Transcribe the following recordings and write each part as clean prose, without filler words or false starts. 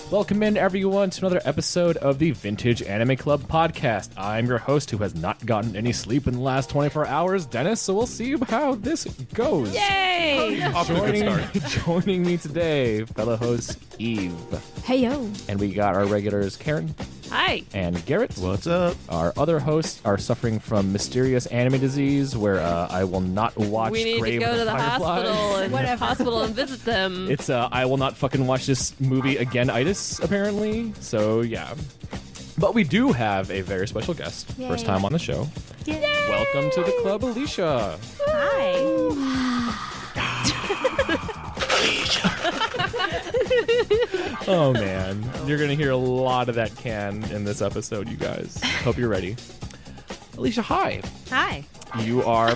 Welcome in, everyone, to another episode of the Vintage Anime Club podcast. I'm your host who has not gotten any sleep in the last 24 hours, Dennis, so we'll see how this goes. Yay! Off to a good start. Joining me today, fellow host Eve. Hey, yo. And we got our regulars, Karen. Hi. And Garrett. What's up? Our other hosts are suffering from mysterious anime disease where I will not watch We need Grave to go of to the Fireflies. hospital and visit them. It's I will not fucking watch this movie again-itis, apparently. So, yeah. But we do have a very special guest. Yay. First time on the show. Yay. Welcome to the club, Alicia. Hi. Oh, man. You're going to hear a lot of that can in this episode, you guys. Hope you're ready. Alicia, hi. Hi. You are...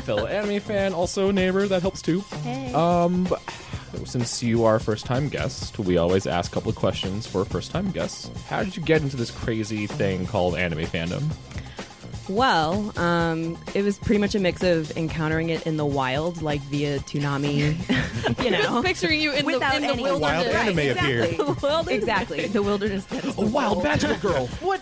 fellow anime fan, also neighbor, that helps too. Hey. Since you are a first-time guest, we always ask a couple of questions for first-time guests. How did you get into this crazy thing called anime fandom? Well, it was pretty much a mix of encountering it in the wild, like via Toonami, you know. Picturing you in the any wilderness. Wild anime appeared. Exactly, the wilderness that is A the wild world. magical girl. What?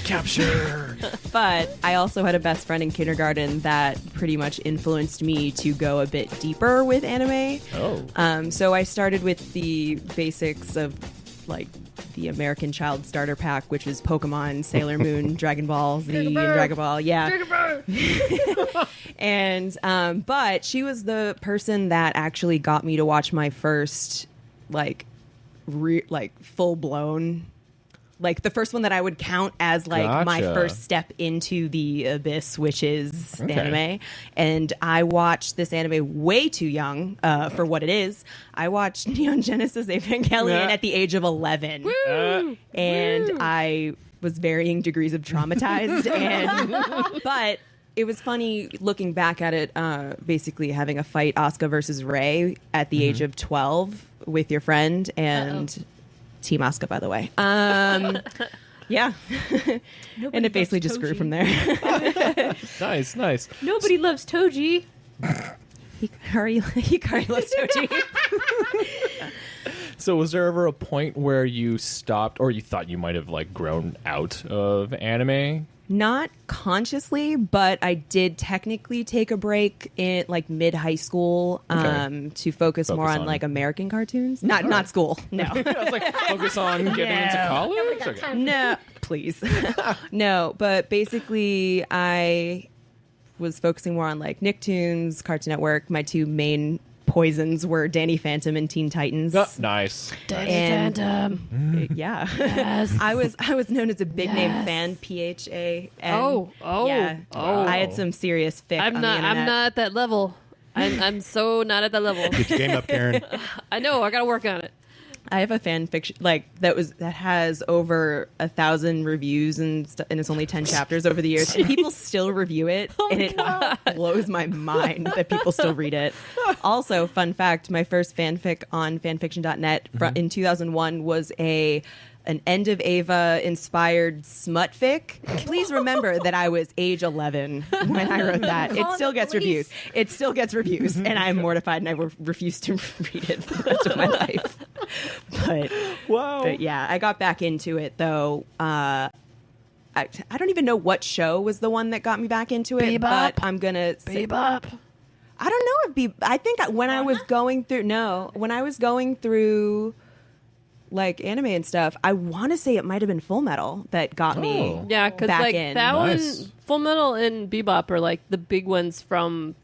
Captured. But I also had a best friend in kindergarten that pretty much influenced me to go a bit deeper with anime. Oh. So I started with the basics of, like, the American Child Starter Pack, which was Pokemon, Sailor Moon, Dragon Ball Z, and Dragon Ball. Yeah. And but she was the person that actually got me to watch my first, like, full blown, like the first one that I would count as like my Gotcha. first step into the abyss, which is Okay. anime. And I watched this anime way too young for what it is. I watched Neon Genesis Evangelion Yeah. at the age of 11. Woo! And Woo! I was varying degrees of traumatized. But it was funny looking back at it, basically having a fight Asuka versus Rei at the age of 12 with your friend and Team Asuka, by the way. Yeah. And it basically just grew from there. Nice, nice. Nobody loves Toji. Hikari loves Toji. So was there ever a point where you stopped or you thought you might have like grown out of anime? Not consciously, but I did technically take a break in like mid high school to focus more on like American cartoons. Not school. No. I was like, focus on getting into college? Okay. No, please. No, but basically I was focusing more on like Nicktoons, Cartoon Network. My two main poisons were Danny Phantom and Teen Titans. Oh, nice. And yeah. Yes. I was known as a big name Yes. fan, PHAN. Oh. Yeah. Oh. I had some serious fic I'm on not. the internet. I'm not at that level. I'm so not at that level. Get your game up, Karen. I know. I gotta work on it. I have a fan fiction that has over 1,000 reviews and it's only 10 chapters over the years. And people still review it, and it blows my mind that people still read it. Also, fun fact: my first fanfic on fanfiction.net in 2001 was an End of Ava inspired smut fic. Please remember that I was age 11 when I wrote that. It still gets reviews. It still gets reviews, and I'm mortified, and I refuse to read it for the rest of my life. But yeah, I got back into it though. I don't even know what show was the one that got me back into it, Bebop. but I'm gonna say, Bebop. I don't know if I think when I was going through like anime and stuff, I want to say it might have been Full Metal that got me. Oh. Yeah, because back like in. that Nice. one, Full Metal and Bebop are like the big ones from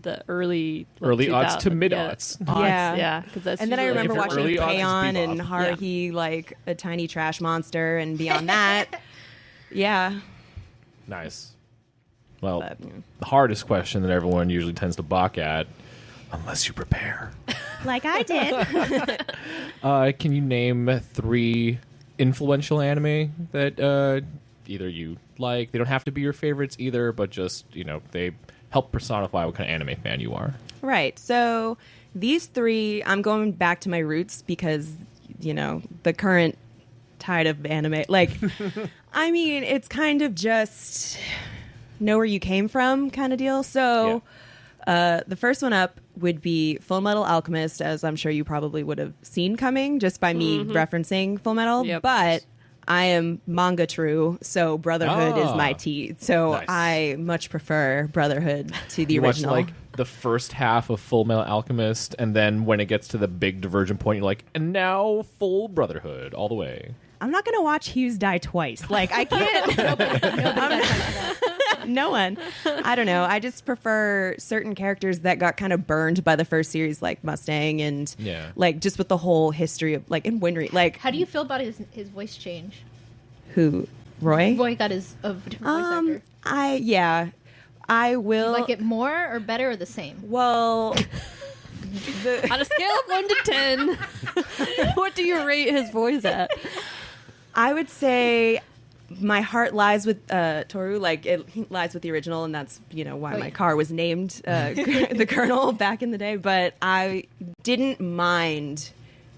the early Aughts to 2000s. mid-aughts. Yeah. Yeah, because that's And then I usually- remember If watching early aughts is K-On! Bebop. And Haruhi like a tiny trash monster, and beyond that, yeah. Nice. Well, But, yeah. the hardest question that everyone usually tends to balk at, unless you prepare. Like I did. Can you name 3 influential anime that either you like? They don't have to be your favorites either, but just, they help personify what kind of anime fan you are. Right. So these 3, I'm going back to my roots because, the current tide of anime, like, I mean, it's kind of just know where you came from kind of deal. So The first one up would be Full Metal Alchemist, as I'm sure you probably would have seen coming just by me referencing Full Metal. Yep. But I am manga true, so Brotherhood is my tea. So Nice. I much prefer Brotherhood to the You watch original. like the first half of Full Metal Alchemist, and then when it gets to the big divergent point, you're like, and now full Brotherhood all the way. I'm not going to watch Hughes die twice. Like, I can't. No one. I don't know. I just prefer certain characters that got kind of burned by the first series, like Mustang, and like just with the whole history of like in Winry. Like, How do you feel about his voice change? who? Roy? Roy got his of different voice actor. I will. You like it more or better or the same? Well, On a scale of 1 to 10, what do you rate his voice at? I would say my heart lies with Toru. Like, he lies with the original, and that's, why my car was named the Colonel back in the day. But I didn't mind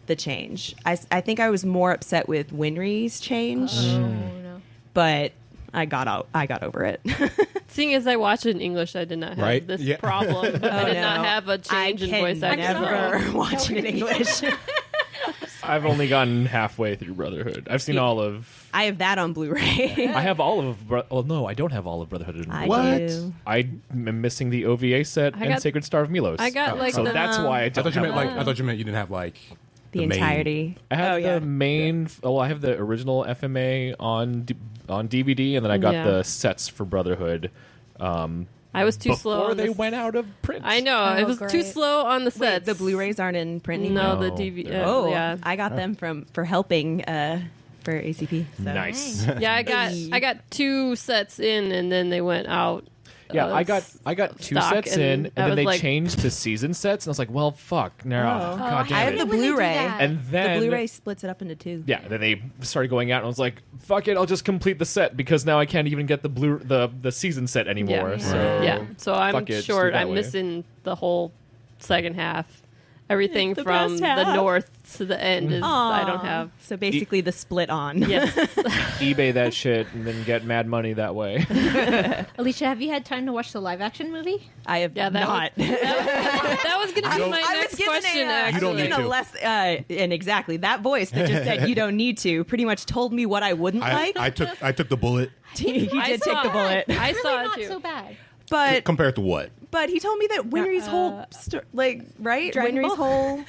the change. I think I was more upset with Winry's change, Oh, no. but I got over it. Seeing as I watch it in English, I did not have this problem. I did not have a change in voice acting. I never watch it in English. I've only gotten halfway through Brotherhood. I've seen all of... I have that on Blu-ray. I have all of... Well, no, I don't have all of Brotherhood. In I Blu-ray. do. I'm missing the OVA set and Sacred Star of Milos. I got like so the, that's why I I don't thought you have meant all. I thought you meant you didn't have like the main- entirety. I have the main... Well, I have the original FMA on DVD, and then I got the sets for Brotherhood. I was too slow. Before they went out of print. I know. Oh, it was too great. slow on the Wait, sets. the Blu-rays aren't in print anymore? No, the No, DVD. they're Oh, yeah. I got them for helping for ACP. So. Nice. Yeah, I got 2 sets in, and then they went out. Yeah, I got 2 stock, sets in, and and I then was they like- changed to season sets, and I was like, well, fuck. No, Oh. God I damn have it. the When they do Blu-ray. that. And then... The Blu-ray splits it up into 2. Yeah, then they started going out, and I was like, "Fuck it, I'll just complete the set because now I can't even get the season set anymore." Yeah. So Yeah, so I'm fuck it, just do short. that I'm way. missing the whole second half. Everything It's the from best the half. north to the end is I don't Aw. have. So basically, the split on. Yes. eBay that shit and then get mad money that way. Alicia, have you had time to watch the live action movie? I have Yeah, that not. That was going to be my I was next given question, a, actually. You don't need to. less, and exactly that voice that just said you don't need to pretty much told me what I wouldn't like. I took the bullet. He I did saw take the it. bullet, I Really saw it not too. so bad. but Compared to what? he told me that Winry's whole right Dragon Winry's Ball? whole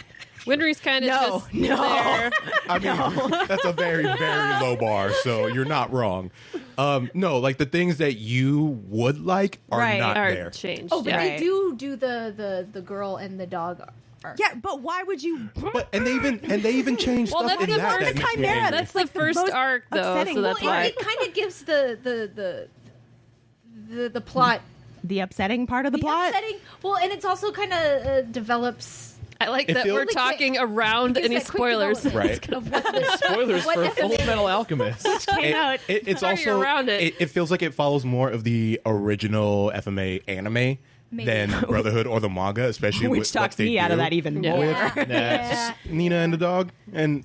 Winry's kind of No, just no. there. I mean, that's a very, very low bar, so you're not wrong. No, like the things that you would like are Right. not Are there. changed. Oh, but yeah. they do the girl and the dog arc. yeah. But why would you? But and they even changed Well, stuff that's in the that. first that makes me Chimera. angry. That's the first most arc, though, upsetting. so that's Well, why. it kind of gives the plot The upsetting part of the plot. upsetting. Well, and it's also kind of develops. I like It that feels- we're Really quick- talking around gives any that quick spoilers. development Right. of what the- Spoilers What for if Full it- Metal Alchemist. It's Sorry, also around it. It feels like it follows more of the original FMA anime Maybe. than Brotherhood or the manga, especially Which with talks what they me out of do. that even Yeah. more. Yeah. Nina and the dog and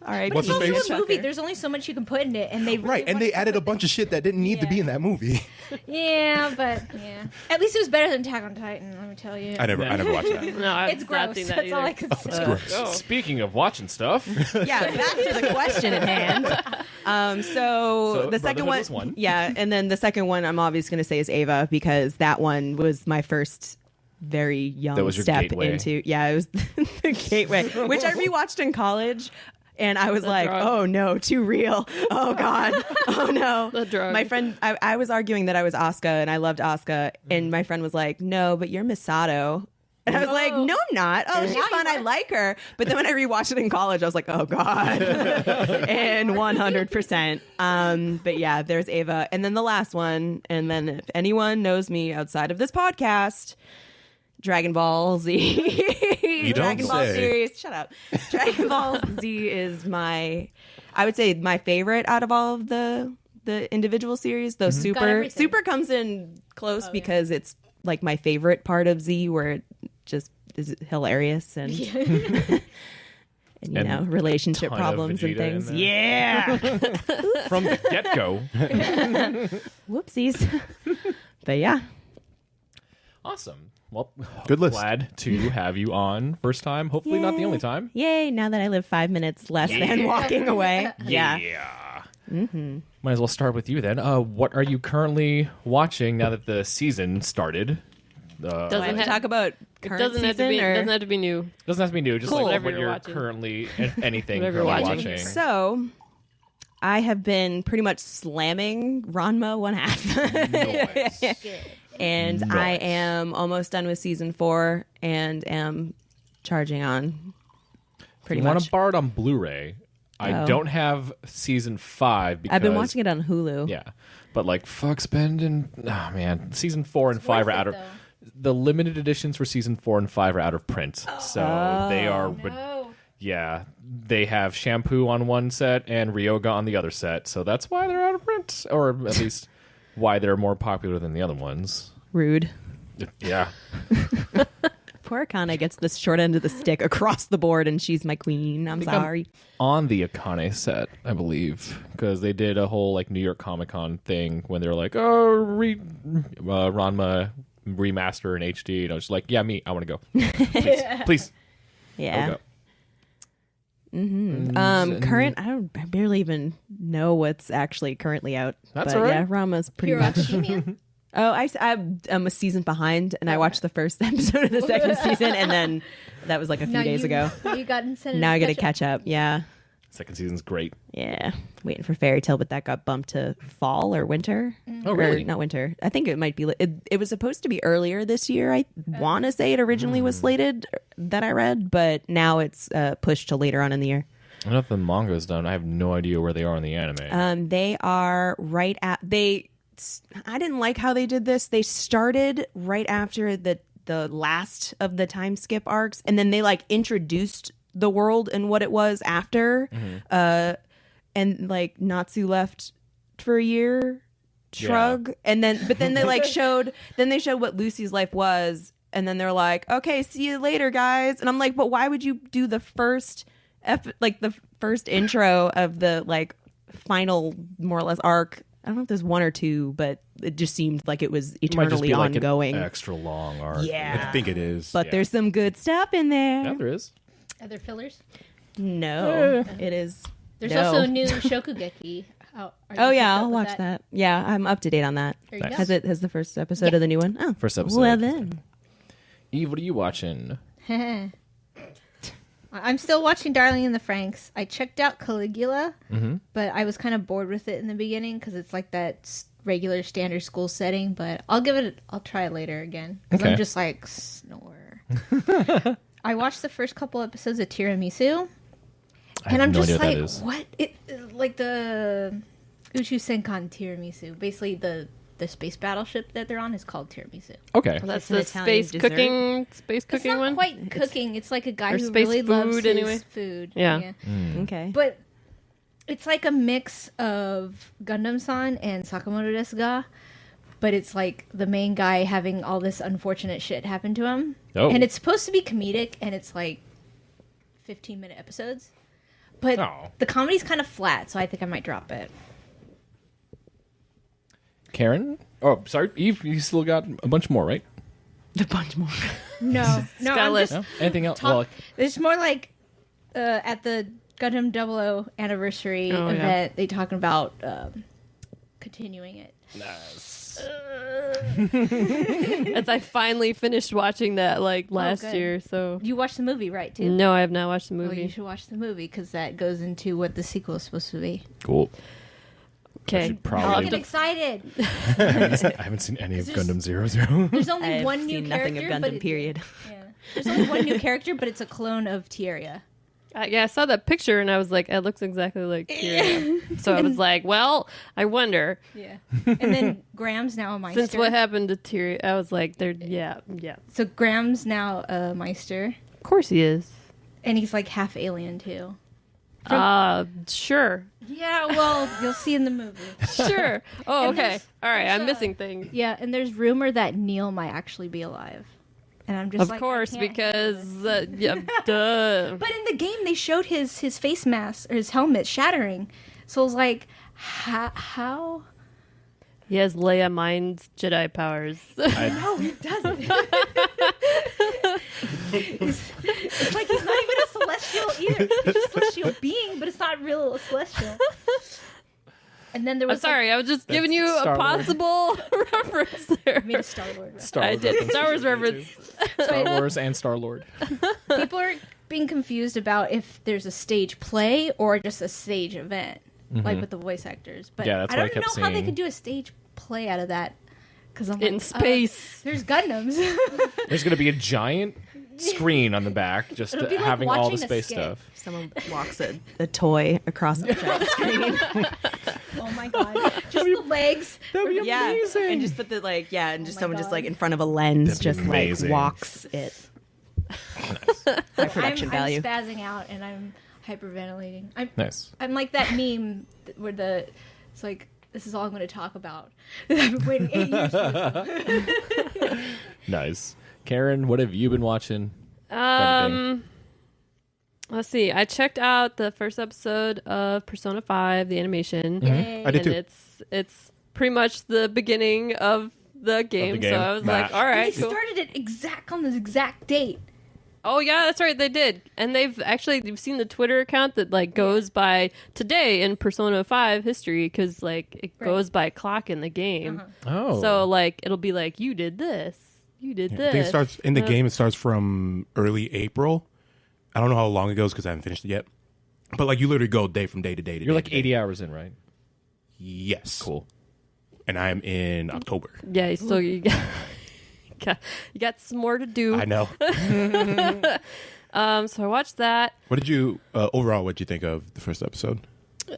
All right, But what's it's his also face? a movie. There's only so much you can put in it, and they really Right, and wanted they to added a put bunch of shit that didn't need to be Yeah. in that movie. Yeah, but yeah. At least it was better than Attack on Titan. Let me tell you. I never watched that. No, I've It's not gross. seen that That's all either. I can say. Gross. Speaking of watching stuff, Yeah, back to the question at hand. So the second Brotherhood one, was one. yeah, and then the second one I'm obviously going to say is Ava because that one was my first very young That was your step gateway. into. Yeah, it was the gateway, which I rewatched in college. And I was like, drug. oh no, too real. Oh God. Oh no. The drug. My friend, I was arguing that I was Asuka and I loved Asuka. And my friend was like, no, but you're Misato. And I was like, no, I'm not. Oh, she's fun. I like her. But then when I rewatched it in college, I was like, oh God. And 100%. But yeah, there's Ava. And then the last one. And then if anyone knows me outside of this podcast, Dragon Ball Z. You don't Dragon Ball say. series. Shut up. Dragon Ball Z is I would say my favorite out of all of the individual series. Though everything. Super comes in close because it's like my favorite part of Z, where it just is hilarious and and you know, relationship ton of problems and Vegeta in things. there. Yeah. from the get-go. Whoopsies. But yeah. Awesome. Well, good list. Glad to have you on. First time. Hopefully not the only time. Yay, now that I live 5 minutes less than walking away. Yeah. Might as well start with you then. What are you currently watching now that the season started? Doesn't have to talk about current season, doesn't have to be new. Doesn't have to be new. Just Cool. like Whatever what you're you're watching. currently, if anything, Whatever you're currently watching. watching. So, I have been pretty much slamming Ranma 1/2. Nice. And Nice. I am almost done with season 4 and am charging on pretty If you want much. to borrow it on Blu-ray, I Oh. don't have season 5 because I've been watching it on Hulu. Yeah, but like fuck spending. Oh man, season 4 and 5 are out of though. the limited editions for season 4 and 5 are out of print. So they are. No. Yeah, they have Shampoo on one set and Ryoga on the other set, so that's why they're out of print, or at least why they're more popular than the other ones. Rude. Yeah. Poor Akane gets the short end of the stick across the board, and she's my queen. I'm sorry. On the Akane set, I believe, because they did a whole like New York Comic Con thing when they were like, "Oh, Ranma remaster in HD," and I was just like, "Yeah, me, I want to go, please, Yeah. I'll go." Current. I barely even know what's actually currently out. That's but all right. Yeah, Rama's pretty Hero much. Academia? Oh, I'm a season behind, and I watched the first episode of the second season, and then that was like a few days ago. Now you got incentive. Now I got to catch up. Yeah, Second season's great. yeah. Waiting for Fairy Tale, but that got bumped to fall or winter. Oh, really? Or not winter. I think it might be. It was supposed to be earlier this year. I want to say it originally was slated that I read, but now it's pushed to later on in the year. I don't know if the manga's done. I have no idea where they are in the anime. They are right at I didn't like how they did this. They started right after the last of the time skip arcs, and then they like introduced the world and what it was after. And like Natsu left for a year, shrug, and then they like showed what Lucy's life was, and then they're like, okay, see you later, guys. And I'm like, but why would you do the first the first intro of the like final more or less arc? I don't know if there's one or two, but it just seemed like it was It might just eternally be like ongoing. an extra long arc. Yeah. I think it is. But Yeah. there's some good stuff in there. Yeah, there is. Are there fillers? No, it is. There's no. also a new Shokugeki. Are you Oh yeah, kept up I'll with watch that. Yeah, I'm up to date on that. There you Nice. go. Has the first episode of the new one? Oh, First episode. Well then, Eve, what are you watching? I'm still watching Darling in the Franxx. I checked out Caligula, but I was kind of bored with it in the beginning because it's like that regular standard school setting. But I'll try it later again because Okay. I'm just like snore. I watched the first couple episodes of Tiramisu, I and have I'm no just idea like, what that is. what? It like the Uchu Senkan Tiramisu. Basically, the space battleship that they're on is called Tiramisu. Okay. That's It's an the Italian space dessert. cooking It's not one. quite cooking. It's like a guy or who space really loves food, his anyway. food. Yeah. okay. But it's like a mix of Gundam-san and Sakamoto desu ga, but it's like the main guy having all this unfortunate shit happen to him. Oh. And it's supposed to be comedic, and it's like 15-minute episodes. But Oh. the comedy's kind of flat, so I think I might drop it. Karen? Oh, sorry, Eve. You still got a bunch more, right? A bunch more. No, got a I'm list. just No? Anything else? Well, It's more like at the Gundam 00 anniversary Oh, yeah. event, they talking about continuing it. As I finally finished watching that like last good. year. So You watched the movie, right, too? no, I have not watched the Oh, movie. you should watch the movie because that goes into what the sequel is supposed to be. cool. I Okay. should I'm probably. getting excited. I haven't seen any of There's- Gundam 00. There's only I've one new seen character, nothing of but Gundam. Period. Yeah. There's only one new character, but it's a clone of Tieria. Yeah, I saw that picture and I was like, it looks exactly like Tyrion. So I was like, well, I wonder. Yeah. And then Graham's now a Meister. Since what happened to Tyrion, I was like, yeah. So Graham's now a Meister, Of course he is. and he's like half alien too. Sure. Yeah, well, you'll see in the movie. Sure. Oh, And okay. there's- All right, there's I'm a- missing things. Yeah, and there's rumor that Neil might actually be alive. And I'm just Of like, I course, can't handle this. because, yeah, duh. But in the game, they showed his face mask or his helmet shattering. So I was like, how? He has Leia mind Jedi powers. No, he doesn't. It's like he's not even a celestial either. He's a celestial being, but it's not real celestial. And then there I'm was sorry, I was just giving you a Star-Lord. possible reference there. I made a Star Lord. I did Star Wars reference. Star Wars and Star Lord. People are being confused about if there's a stage play or just a stage event, like with the voice actors. But Yeah, that's I what I don't kept know how they seeing. could do a stage play out of that. Because I'm In like, space. there's Gundams. There's going to be a giant screen on the back, just It'll be like having all the watching a space skit. stuff. Someone walks a toy across the giant screen. Oh my god! Just the legs. That'd be Yeah, amazing. and just put the like, yeah, and just my someone just God. like in front of a lens, That'd be just like amazing. walks it. High production value. I'm spazzing out and I'm hyperventilating. Nice. I'm like that meme where it's like, this is all I'm going to talk about. I've been waiting 8 years for this. Nice. Karen, what have you been watching? Anything? Let's see. I checked out the first episode of Persona 5, the animation. Yay. I did And too. it's pretty much the beginning of the game. game. So I was Nah. like, all And right, they cool. started it on this exact date. Oh yeah, that's right, they did. And you've seen the Twitter account that like goes by today in Persona 5 history, because like it Right. goes by clock in the game. Oh. So like it'll be like, you did this, you did I this. think it starts in the game. It starts from early April. I don't know how long it goes because I haven't finished it yet. But like you literally go day from day to day to You're day like to day. 80 hours in, right? Yes. Cool. And I'm in October. Yeah, you got some more to do. I know. So I watched that. What did you overall? What did you think of the first episode?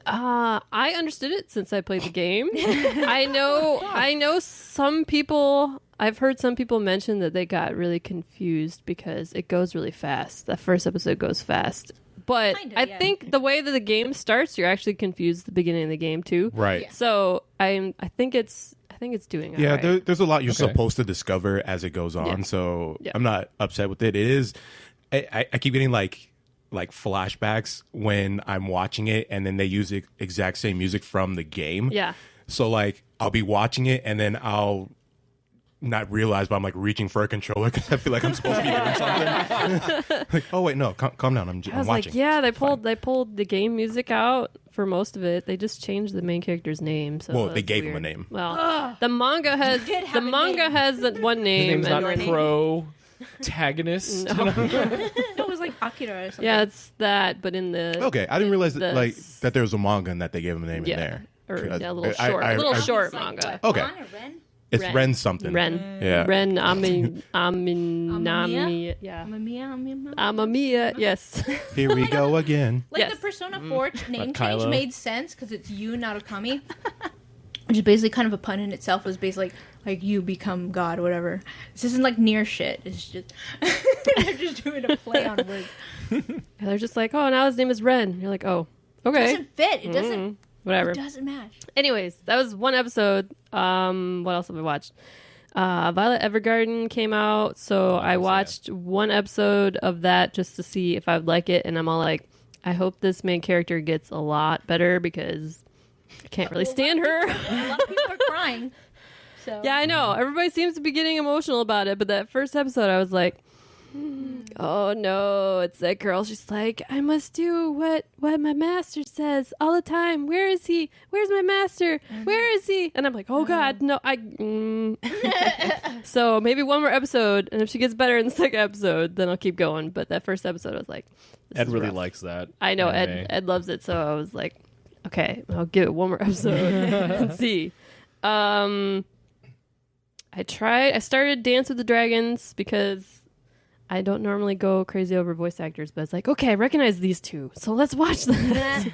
I understood it since I played the game. I know some people. I've heard some people mention that they got really confused because it goes really fast. That first episode goes fast. But Kinda, I yeah. think the way that the game starts, you're actually confused at the beginning of the game too. Right. Yeah. So I think it's doing Yeah, alright. there's a lot you're Okay. supposed to discover as it goes on. Yeah. So Yeah. I'm not upset with it. It is. I keep getting like flashbacks when I'm watching it, and then they use the exact same music from the game. Yeah. So like I'll be watching it, and then I'll not realize, but I'm like reaching for a controller because I feel like I'm supposed to be doing something. Like, oh wait, no, calm down. I'm I was watching. like, yeah, they pulled the game music out for most of it. They just changed the main character's name. So Well, it they was gave him a weird. name. Well, the manga has did have a name. that one His name. name's not and protagonist. No. No, it was like Akira or something. Yeah, it's that, but in the Okay, I didn't realize that the- like that there was a manga and that they gave him a name yeah, in there. or I- yeah, a little I- short, I- a little I- short It's like, manga. what, Okay. Ren or Ren? It's Ren. Ren something. Ren, Yeah. Ren, Nami, yeah, Amamiya? Amamiya, yes. Here we go again. Like Yes. the Persona 4 name Like change Kylo. made sense because it's you, not Okami. Which is basically kind of a pun in itself. It was basically like you become God or whatever. This isn't like near shit. It's just they're just doing a play on words. And they're just like, oh, now his name is Ren. You're like, oh, It okay, doesn't fit. It doesn't. whatever. It doesn't match. Anyways, that was one episode. What else have I watched? Violet Evergarden came out, so I watched one episode of that just to see if I would like it, and I'm all like, I hope this main character gets a lot better because I can't really stand her. A lot of people are crying. So Yeah, I know. Everybody seems to be getting emotional about it, but that first episode, I was like, oh no, it's that girl. She's like, I must do what my master says all the time. Where is he? Where's my master? Where is he? And I'm like, oh god, no, So maybe one more episode, and if she gets better in the second episode, then I'll keep going. But that first episode, I was like, this Ed is really rough. likes that. I know anime. Ed loves it, so I was like, okay, I'll give it one more episode and see. I started Dance with the Dragons because I don't normally go crazy over voice actors, but it's like, okay, I recognize these two, so let's watch them.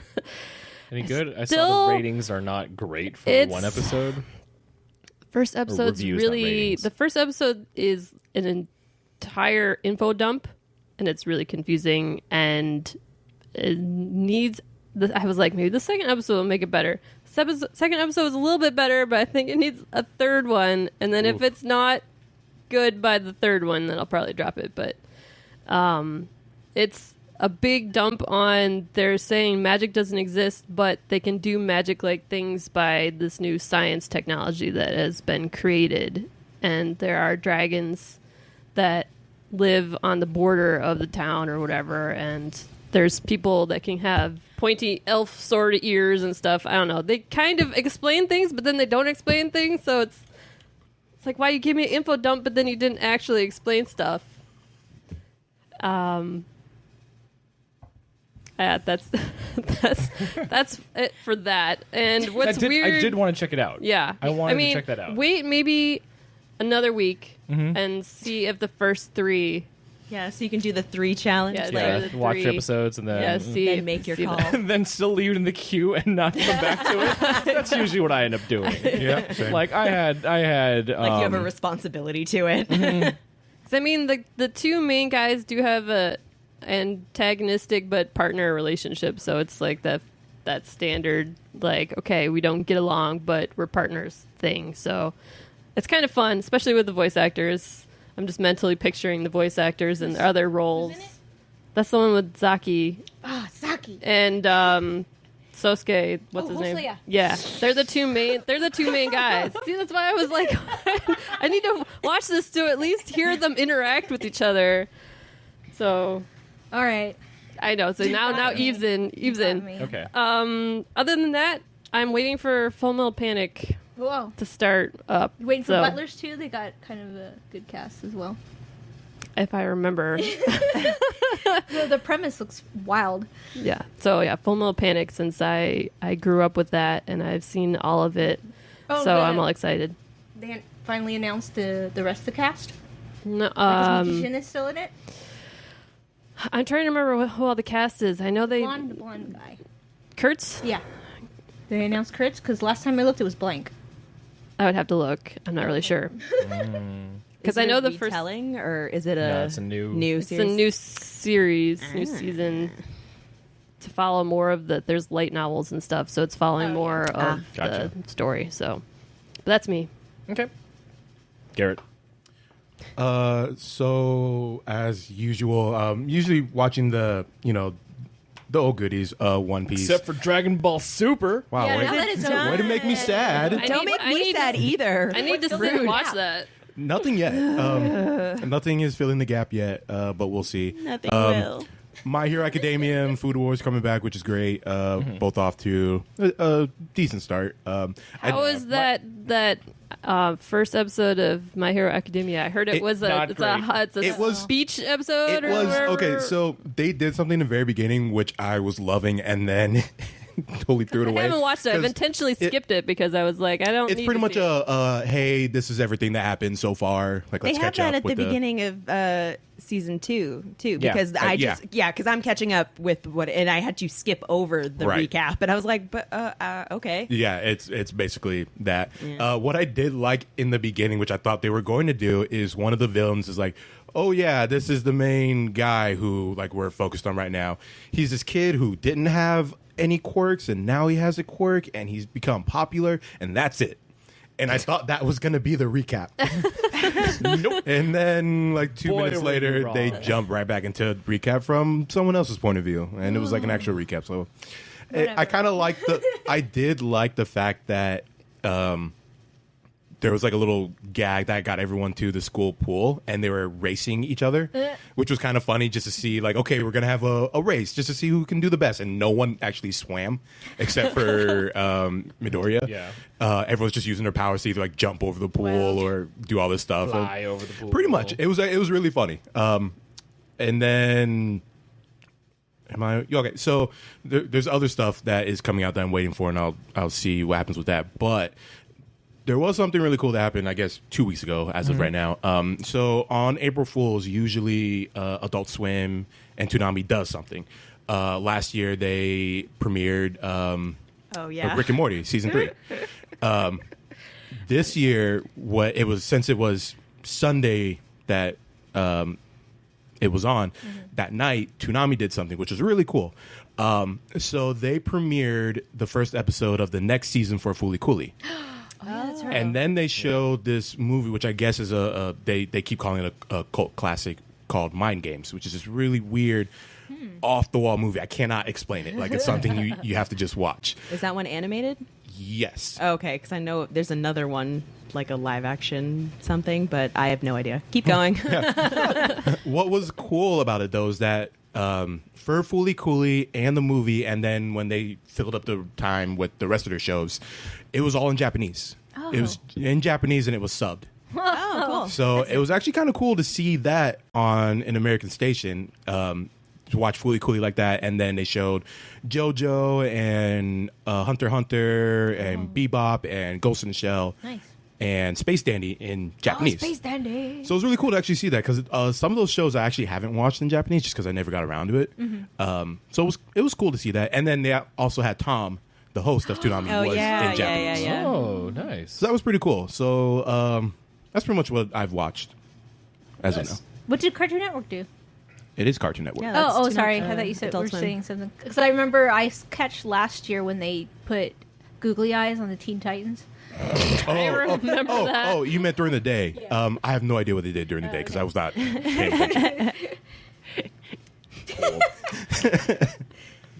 Any good? I saw still- the ratings are not great for It's- one episode. First episode's reviews, not really ratings. the first episode is an entire info dump, and it's really confusing, and it needs. I was like, maybe the second episode will make it better. Second episode was a little bit better, but I think it needs a third one, and then if it's not good by the third one, then I'll probably drop it. But it's a big dump on they're saying magic doesn't exist, but they can do magic-like things by this new science technology that has been created. And there are dragons that live on the border of the town or whatever, and there's people that can have pointy elf sword ears and stuff. I don't know. They kind of explain things, but then they don't explain things, so it's like, why you give me an info dump, but then you didn't actually explain stuff. Yeah, that's it for that. And what's weird, I did want to check it out. yeah, I wanted mean, to check that out. Wait, maybe another week and see if the first 3. Yeah, so you can do the 3 challenge. Yeah, like, there are Yeah, the watch 3. episodes and then Yeah, see, then make your see call. that. and then still leave it in the queue and not come back to it. That's usually what I end up doing. Yeah, same. Like I had like you have a responsibility to it. 'Cause, I mean, the 2 main guys do have a antagonistic but partner relationship, so it's like that standard, like, okay, we don't get along, but we're partners thing. So it's kind of fun, especially with the voice actors. I'm just mentally picturing the voice actors and their other roles. in it? That's the one with Zaki Ah, Saki. and Sosuke. What's his name? Hosoya. Yeah, they're the two main. They're the 2 main guys. See, that's why I was like, I need to watch this to at least hear them interact with each other. So All right. I know. So now Eve's in. Okay. Other than that, I'm waiting for Full Metal Panic Whoa. to start up. You waiting for So, Butlers too? They got kind of a good cast as well. if I remember. The premise looks wild. Yeah. So yeah, Full Metal Panic, since I grew up with that and I've seen all of it. Oh, So the- I'm all excited. They finally announced the rest of the cast. No, Like, is Jin is still in it. I'm trying to remember who all the cast is. I know The they blonde guy. Kurtz. Yeah. They announced Kurtz because last time I looked, it was blank. I would have to look. I'm not really sure. Because Is I it know a the first. retelling, or is it a No, it's a new It's a series? new series, new Ah. season to follow more of the. There's light novels and stuff, so it's following more of Gotcha. the story. So, but that's me. Okay. Garrett. So as usual, usually watching the old goodies, One Piece. Except for Dragon Ball Super. Wow, Yeah, way, now that it's way to make me sad. Don't make me sad either. I need to sit and watch that. Nothing yet. Nothing is filling the gap yet, but we'll see. Nothing will. My Hero Academia and Food Wars coming back, which is great. Both off to a decent start. How was that first episode of My Hero Academia? I heard it was not it's great. a It was- speech episode. It or was whatever. okay. So they did something in the very beginning, which I was loving, and then totally threw it away. I haven't watched it. I've 'Cause intentionally skipped it because I was like, I don't. It's need pretty to much see it. hey, this is everything that happened so far. Like, They let's have catch that up at the with beginning of season 2 too, because Yeah. because I'm catching up with what, and I had to skip over the Right. recap, and I was like, but okay. Yeah, it's basically that. What I did like in the beginning, which I thought they were going to do, is one of the villains is like, oh yeah, this is the main guy who like we're focused on right now. He's this kid who didn't have any quirks, and now he has a quirk, and he's become popular, and that's it. And I thought that was going to be the recap. Nope. And then, like 2 Boy, minutes were you later, wrong. they jump right back into recap from someone else's point of view, and it was like an actual recap. So, I kind of like I did like the fact that there was like a little gag that got everyone to the school pool, and they were racing each other, which was kind of funny just to see, like, okay, we're gonna have a race just to see who can do the best, and no one actually swam except for Midoriya. Yeah. Everyone's just using their powers to either like jump over the pool or do all this stuff. Fly over the pool. Pretty much, it was really funny. And then. Am I okay? So there's other stuff that is coming out that I'm waiting for, and I'll see what happens with that. But there was something really cool that happened, I guess, 2 weeks ago, as of right now. So on April Fools, usually Adult Swim and Toonami does something. Last year they premiered Oh yeah, Rick and Morty season 3. This year, since it was Sunday that it was on that night, Toonami did something which was really cool. So they premiered the first episode of the next season for Fooly Cooly. That's right. And then they showed this movie, which I guess is they keep calling it a cult classic called Mind Games, which is this really weird off the wall movie. I cannot explain it. Like, it's something you have to just watch. Is that one animated? Yes. Oh, okay, because I know there's another one, like a live action something, but I have no idea. Keep going. What was cool about it, though, is that for Fooly Cooley and the movie, and then when they filled up the time with the rest of their shows, it was all in Japanese. Oh. It was in Japanese and it was subbed. Oh, cool. So it was actually kind of cool to see that on an American station, to watch Fooly Cooley like that. And then they showed JoJo and Hunter x Hunter and Bebop and Ghost in the Shell Nice. and Space Dandy in Japanese. Oh, Space Dandy. So it was really cool to actually see that, because some of those shows I actually haven't watched in Japanese just because I never got around to it. So it was cool to see that. And then they also had Tom, the host of Toonami, Oh, was yeah, in Japanese. yeah. Oh, nice. So that was pretty cool. So that's pretty much what I've watched as of now. What did Cartoon Network do? It is Cartoon Network. Yeah. That's Oh, Toonami, sorry. I thought you said we Adult were Swim. saying something. Because I remember I catch last year when they put googly eyes on the Teen Titans. I remember that. Oh, you meant during the day. I have no idea what they did during the day because I was not paying attention.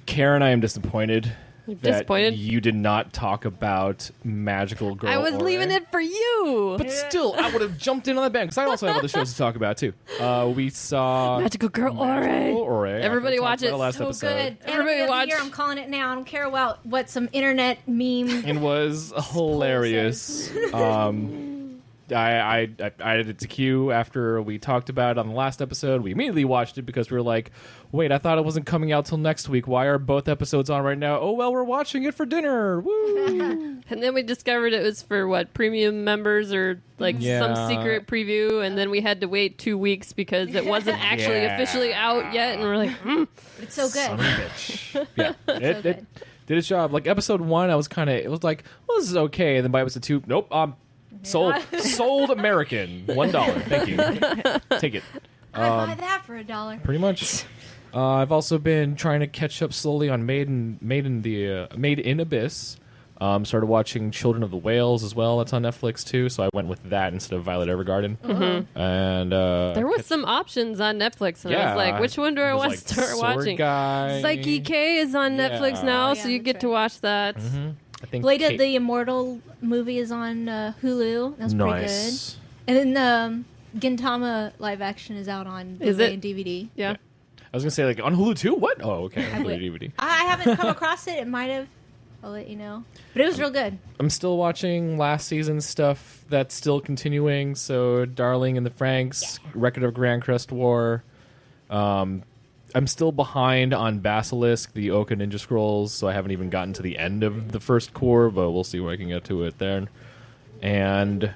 Karen, I am disappointed. That Disappointed? you did not talk about Magical Girl. I was Ore. leaving it for you. But still, I would have jumped in on that band because I also have other shows to talk about too. We saw Magical Girl Magical Ore. Ore. Everybody after we watch talked about it. Last So episode. good. Everybody Anime of the watch- year, I'm calling it now. I don't care about what some internet meme. It was hilarious. I added it to queue after we talked about it on the last episode. We immediately watched it because we were like, wait, I thought it wasn't coming out till next week. Why are both episodes on right now? Oh, well, we're watching it for dinner. Woo! And then we discovered it was for what, premium members or like Yeah. some secret preview, and then we had to wait 2 weeks because it wasn't actually Yeah. officially out yet, and we're like, It's so Son of good. a bitch. Yeah. It good. did its job. Like episode 1, I was kind of, it was like, well, this is okay. And then by episode 2, nope, sold American. $1. Thank you. Take it. I'd buy that for $1. Pretty much. I've also been trying to catch up slowly on Made in Abyss. Started watching Children of the Whales as well. That's on Netflix too. So I went with that instead of Violet Evergarden. And there was some options on Netflix, and I was like, which one do I It was want like to start Sword watching? Guy. Psyche K is on Netflix Yeah. now, Oh, so yeah, you that's get to right. watch that. I think Blade of Kate- the Immortal movie is on Hulu. That's pretty good. nice. And then Gintama live action is out on Is Blu-ray it? and DVD. Yeah. I was gonna say like on Hulu too. What? Oh, okay. On I Hulu would- DVD. I haven't come across it. It might have. I'll let you know. But it was real good. I'm still watching last season's stuff that's still continuing. So, Darling and the Franks, Record of Grand Crest War. I'm still behind on Basilisk, the Oka Ninja Scrolls, so I haven't even gotten to the end of the first core, but we'll see where I can get to it there. And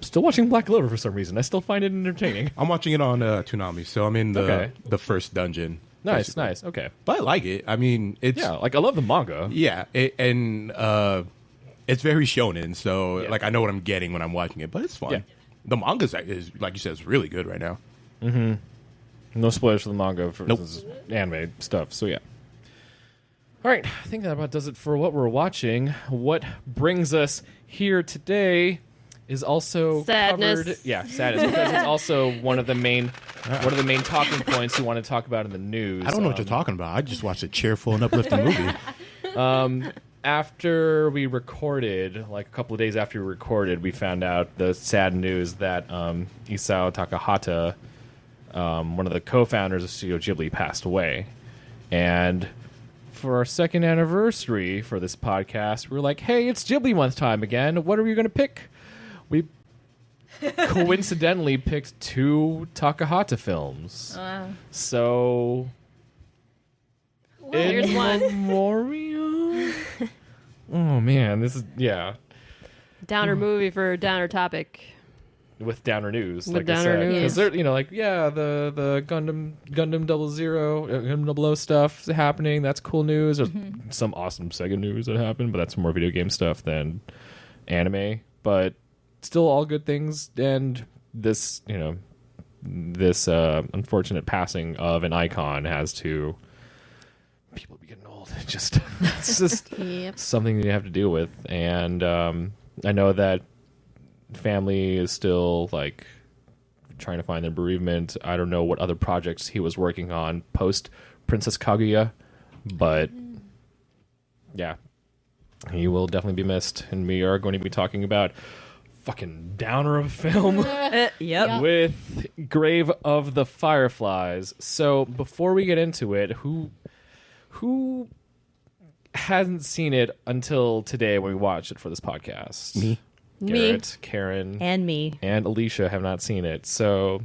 still watching Black Clover for some reason. I still find it entertaining. I'm watching it on Toonami, so I'm in Okay. the first dungeon. Nice, basically. nice. Okay. But I like it. I mean, it's Yeah, like I love the manga. it's very shonen, so Yeah. like I know what I'm getting when I'm watching it, but it's fun. Yeah. The manga is like you said, is really good right now. No spoilers for the manga for Nope. this is anime stuff, so yeah. All right, I think that about does it for what we're watching. What brings us here today is also Sadness. covered. Yeah, sadness because it's also one of the main talking points we want to talk about in the news. I don't know what you're talking about. I just watched a cheerful and uplifting movie. After we recorded, like a couple of days after we recorded, we found out the sad news that Isao Takahata, one of the co-founders of Studio Ghibli, passed away. And for our second anniversary for this podcast, we were like, hey, it's Ghibli month time again. What are we going to pick? We coincidentally picked 2 Takahata films. So... Here's In one. memoriam? Oh man, this is Downer movie for downer topic. with downer news. With like downer I said. news. 'Cause they're, the Gundam 00, Gundam 00 stuff happening. That's cool news. There's some awesome Sega news that happened, but that's more video game stuff than anime. But still, all good things. And this, unfortunate passing of an icon has to. People be getting old. It's just Yep. something that you have to deal with. And I know that family is still like trying to find their bereavement. I don't know what other projects he was working on post Princess Kaguya, but yeah, he will definitely be missed, and we are going to be talking about fucking downer of a film Yep. with Grave of the Fireflies. So before we get into it, who hasn't seen it until today when we watched it for this podcast? Me. Garrett, Karen, And me. and Alicia have not seen it. So,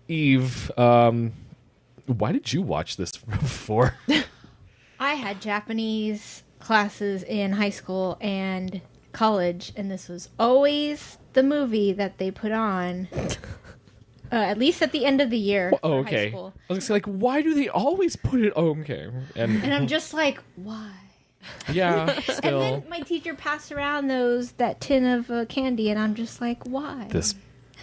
Eve, why did you watch this before? I had Japanese classes in high school and college, and this was always the movie that they put on, at least at the end of the year. Oh, for okay. High school. I was gonna say, like, why do they always put it? Oh, okay. And I'm just like, why? Yeah, still. And then my teacher passed around that tin of candy, and I'm just like, why? This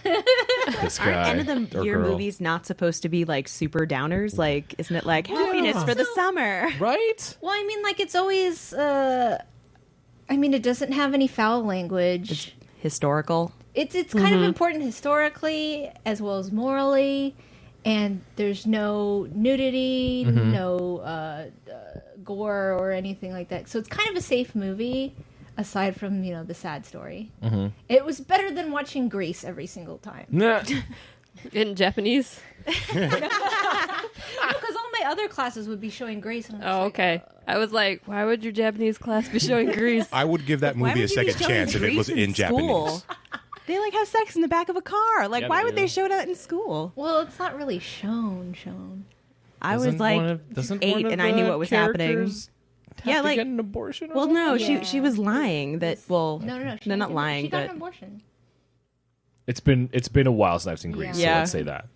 guy. Aren't end of the or year girl. movies not supposed to be like super downers? Like, isn't it like happiness for the summer? Right? Well, I mean, like, it's always, it doesn't have any foul language. Historical. It's kind of important historically as well as morally, and there's no nudity, no gore or anything like that. So it's kind of a safe movie, aside from the sad story. It was better than watching Grease every single time. Nah. In Japanese? Because all my other classes would be showing Grease. And I'm just Oh, like, okay. I was like, why would your Japanese class be showing Grease? I would give that Why movie a would you be second showing chance if it was Grease in school? Japanese. They like have sex in the back of a car. Like, Yeah, why they would do. they show that in school? Well, it's not really shown. I was like doesn't 8 one of and I knew the what was happening. characters have Yeah, to like- get an abortion. Or Well, something? no, Yeah. she was lying. That well, No. no, not She lying, got but an abortion. It's been a while since I've seen Grease, so Yeah. let's say that.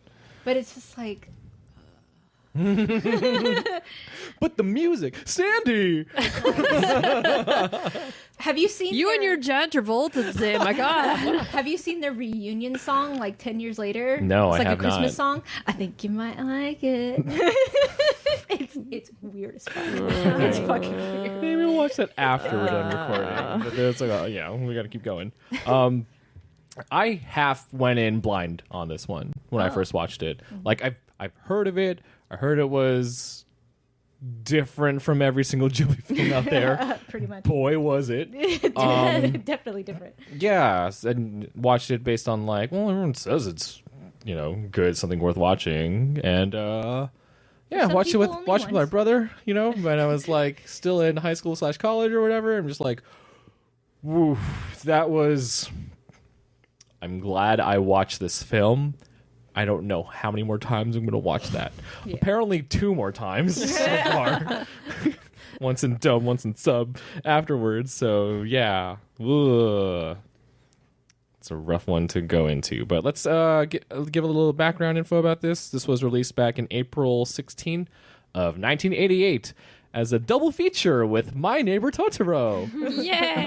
But it's just like, But the music, Sandy. have you seen You and their- your John Travolta today, my God. Have you seen their reunion song like 10 years later? No, it's I like have a Christmas not. song. I think you might like it. it's weird as fuck. It's fucking weird. Maybe we'll watch that after we're done recording. But then it's like, oh, yeah, we got to keep going. I half went in blind on this one when I first watched it. Like I've heard of it. I heard it was different from every single Ghibli film out there. Pretty much. Boy, was it! Definitely different. Yeah, and watched it based on like, well, everyone says it's good, something worth watching, and yeah, some watched it people with only my once. brother. When I was like still in high school / college or whatever. I'm just like, woo, that was. I'm glad I watched this film. I don't know how many more times I'm going to watch that. Yeah. Apparently 2 more times so far. Once in dub, once in sub afterwards. So, yeah. Ugh. It's a rough one to go into. But let's give a little background info about this. This was released back in April 16 of 1988 as a double feature with My Neighbor Totoro. Yay!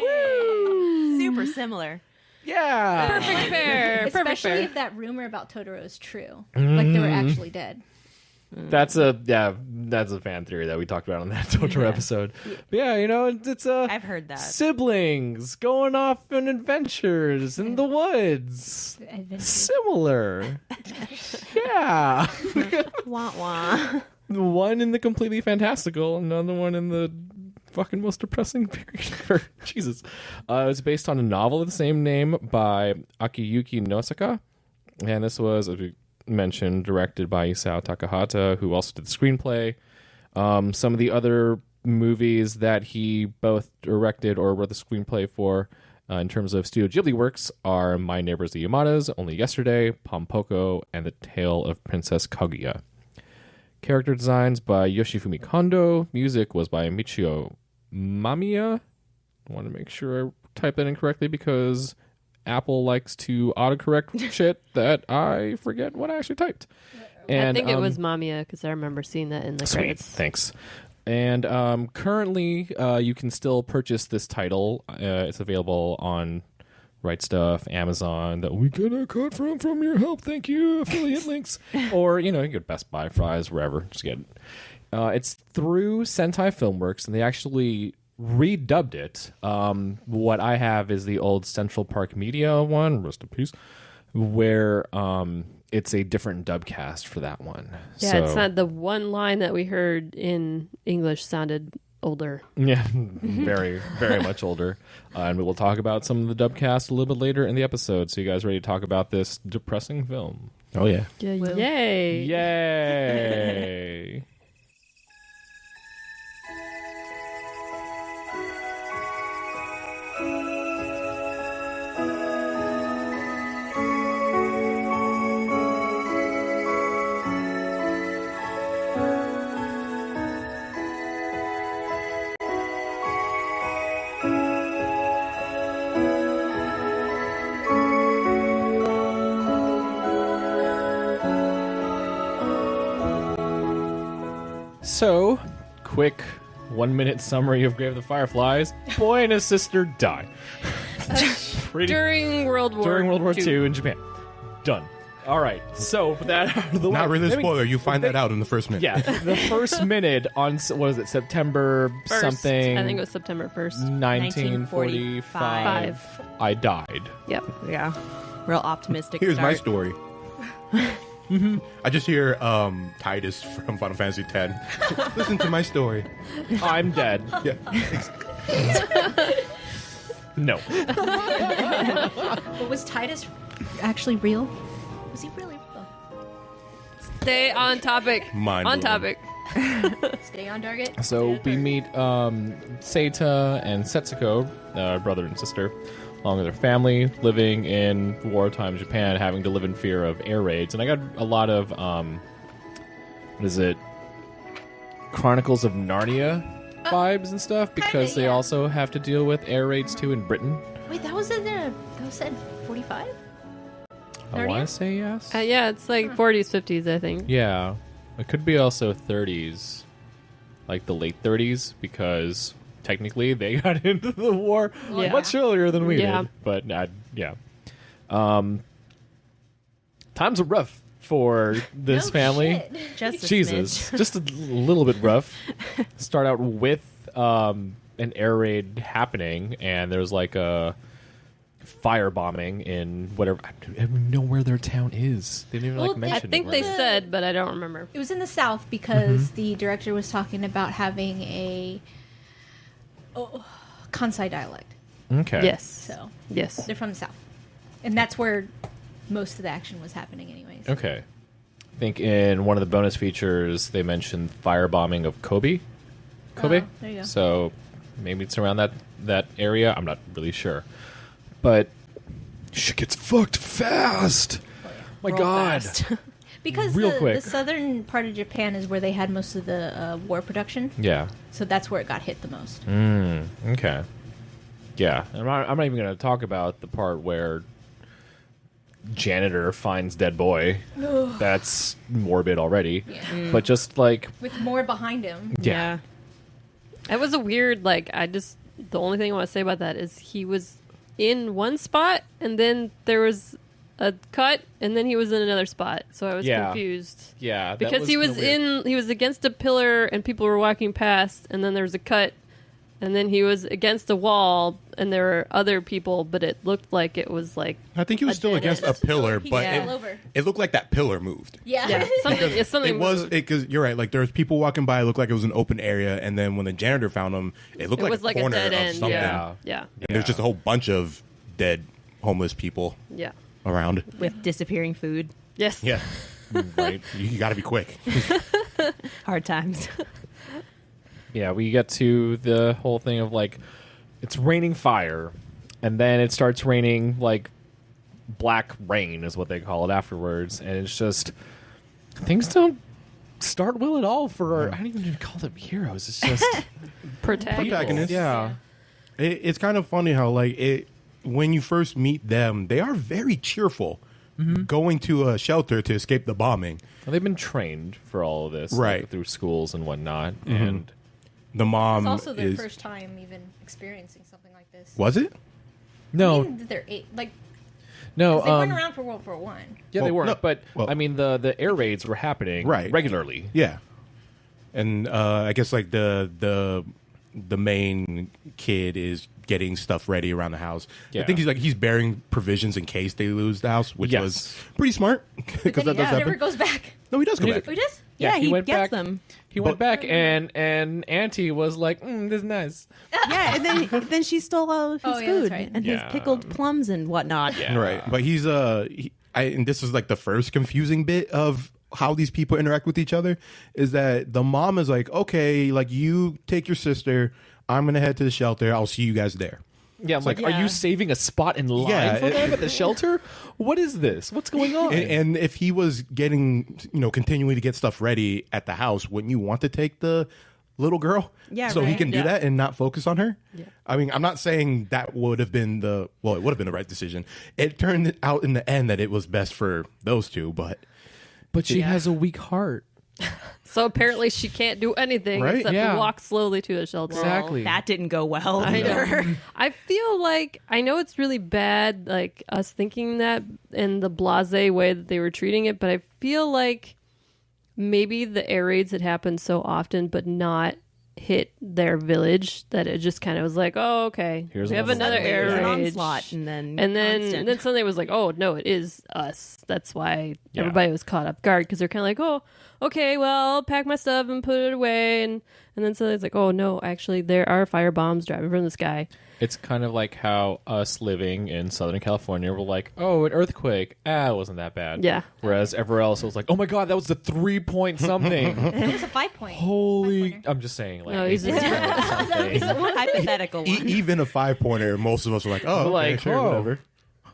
super similar. Yeah. Perfect pair. Perfect Especially pair. if that rumor about Totoro is true. Like they were actually dead. That's a fan theory that we talked about on that Totoro episode. But yeah, it's I've heard that. siblings going off on adventures in the woods. Adventures. Similar. Yeah. Wah wah. One in the completely fantastical, another one in the fucking most depressing period. Jesus. It was based on a novel of the same name by Akiyuki Nosaka. And this was, as we mentioned, directed by Isao Takahata, who also did the screenplay. Some of the other movies that he both directed or wrote the screenplay for in terms of Studio Ghibli works are My Neighbors the Yamadas, Only Yesterday, Pompoko, and The Tale of Princess Kaguya. Character designs by Yoshifumi Kondo. Music was by Michio Mamiya. I want to make sure I type that in correctly because Apple likes to autocorrect shit that I forget what I actually typed. And, I think it was Mamiya because I remember seeing that in the sweet. credits. Thanks. And currently, you can still purchase this title. It's available on Right Stuff, Amazon. That we get a cut from your help. Thank you, affiliate links. Or you can get Best Buy, Fry's, wherever. Just get it. It's through Sentai Filmworks, and they actually redubbed it. What I have is the old Central Park Media one. Rest in peace. where it's a different dub cast for that one. Yeah, So, it's not the one line that we heard in English sounded older. Yeah, very, very much older. And we will talk about some of the dub cast a little bit later in the episode. So you guys ready to talk about this depressing film? Oh, yeah. Yeah, Will. yay! Yay! So, quick 1 minute summary of Grave of the Fireflies. Boy and his sister die. During World War II in Japan. Done. All right. So, with that out of the way. Not really a let me- spoiler. You find that out in the first minute. Yeah, the first minute on, what is it, September First. something? I think it was September 1st. 1945. I died. Yep. Yeah. Real optimistic Here's my start. story. I just hear Titus from Final Fantasy X. Listen to my story. I'm dead. Yeah. No. But was Titus actually real? Was he really real? Stay on topic. Mind on blowing. topic. Stay on target. So we meet Seita and Setsuko, brother and sister, along with their family, living in wartime Japan, having to live in fear of air raids. And I got a lot of, what is it, Chronicles of Narnia vibes and stuff, because they yeah. also have to deal with air raids too in Britain. Wait, that was in that was said 45? I Narnia? want to say yes. Yeah, it's like 40s, 50s, I think. Yeah. It could be also 30s, like the late 30s, because technically they got into the war Yeah. much earlier than we Yeah. did. But yeah. Times are rough for this No family. shit. Just a Jesus, smidge. just a little bit rough. Start out with an air raid happening, and there's like a firebombing in whatever. I don't even know where their town is. They didn't even Well, like mention I think it. they Well, said, but I don't remember. It was in the South because the director was talking about having a Kansai dialect. Okay. Yes. So Yes. they're from the South. And that's where most of the action was happening anyways. Okay. I think in one of the bonus features they mentioned firebombing of Kobe. Kobe? Oh, there you go. So maybe it's around that area. I'm not really sure. But shit gets fucked fast. My Real God. fast. Because Real the quick. southern part of Japan is where they had most of the war production. Yeah. So that's where it got hit the most. Okay. Yeah. I'm not even going to talk about the part where janitor finds dead boy. That's morbid already. Yeah. But just like, With more behind him. yeah. It was a weird, the only thing I want to say about that is he was in one spot, and then there was a cut, and then he was in another spot. So I was Yeah. confused. Yeah. that Because he was kinda weird. he was against a pillar, and people were walking past, and then there was a cut, and then he was against a wall, and there were other people, but it looked like it was like, I think he was A still dead against end. a pillar, He but fell over. it looked like that pillar moved. Yeah. yeah, something It was moved. because you're right. Like there was people walking by. It looked like it was an open area, and then when the janitor found him, it looked It like was a like a corner dead of end. something. Yeah. Yeah. And there's just a whole bunch of dead homeless people Yeah. around. With disappearing food. Yes. Yeah, right. You got to be quick. Hard times. Yeah, we get to the whole thing of like, it's raining fire, and then it starts raining like black rain is what they call it afterwards, and it's just things don't start well at all for I don't even call them heroes. It's just Protagonists. Yeah, It's kind of funny how when you first meet them, they are very cheerful, going to a shelter to escape the bombing. well, they've been trained for all of this, Right. like, through schools and whatnot, and The mom It's also their is first time even experiencing something like this. was it? no, I mean, they're eight, like, no, 'cause they weren't around for World War One. yeah, they Well, weren't. no, but well- I mean, the air raids were happening Right. regularly. Yeah, and I guess like the the main kid is getting stuff ready around the house. Yeah. I think he's bearing provisions in case they lose the house, which was pretty smart But because then that does he never happen. goes back. No, he does go back. Oh, he does? Yeah, he went gets back. them. He went back, and Auntie was like, "This is nice." Yeah, and then she stole all of his Oh, yeah, that's food right. and Yeah. his pickled plums and whatnot. Yeah. Right, but he's and this is like the first confusing bit of how these people interact with each other is that the mom is like, okay, like you take your sister, I'm gonna head to the shelter, I'll see you guys there. Yeah, I'm like, are Yeah. you saving a spot in line Yeah, for them at the shelter? What is this? What's going on? And if he was getting, continuing to get stuff ready at the house, wouldn't you want to take the little girl? Yeah, so he right. can do Yeah. that and not focus on her? Yeah. I mean, I'm not saying that would have been it would have been the right decision. It turned out in the end that it was best for those two, but she has a weak heart. So apparently she can't do anything Right? except Yeah. walk slowly to the shelter. Exactly. That didn't go well. I either. know. I feel like I know it's really bad, like us thinking that in the blasé way that they were treating it, but I feel like maybe the air raids had happened so often, but not hit their village that it just kind of was like, oh, okay, Here's we have another another one. air It was an raid, onslaught, and then and then constant. suddenly it was like, oh no, it is us. That's why Yeah. everybody was caught off guard because they're kind of like, oh, okay, well, I'll pack my stuff and put it away, and then suddenly it's like, oh no, actually there are fire bombs driving from the sky. It's kind of like how us living in Southern California were like, oh, an earthquake. It wasn't that bad. Yeah. Whereas everywhere else was like, oh my god, that was the 3-point something. It was a 5-point. Holy. 5-pointer. I'm just saying, like, No, he's just- something. hypothetical one. even a 5-pointer, most of us were like, oh, okay, Like, sure, oh. whatever.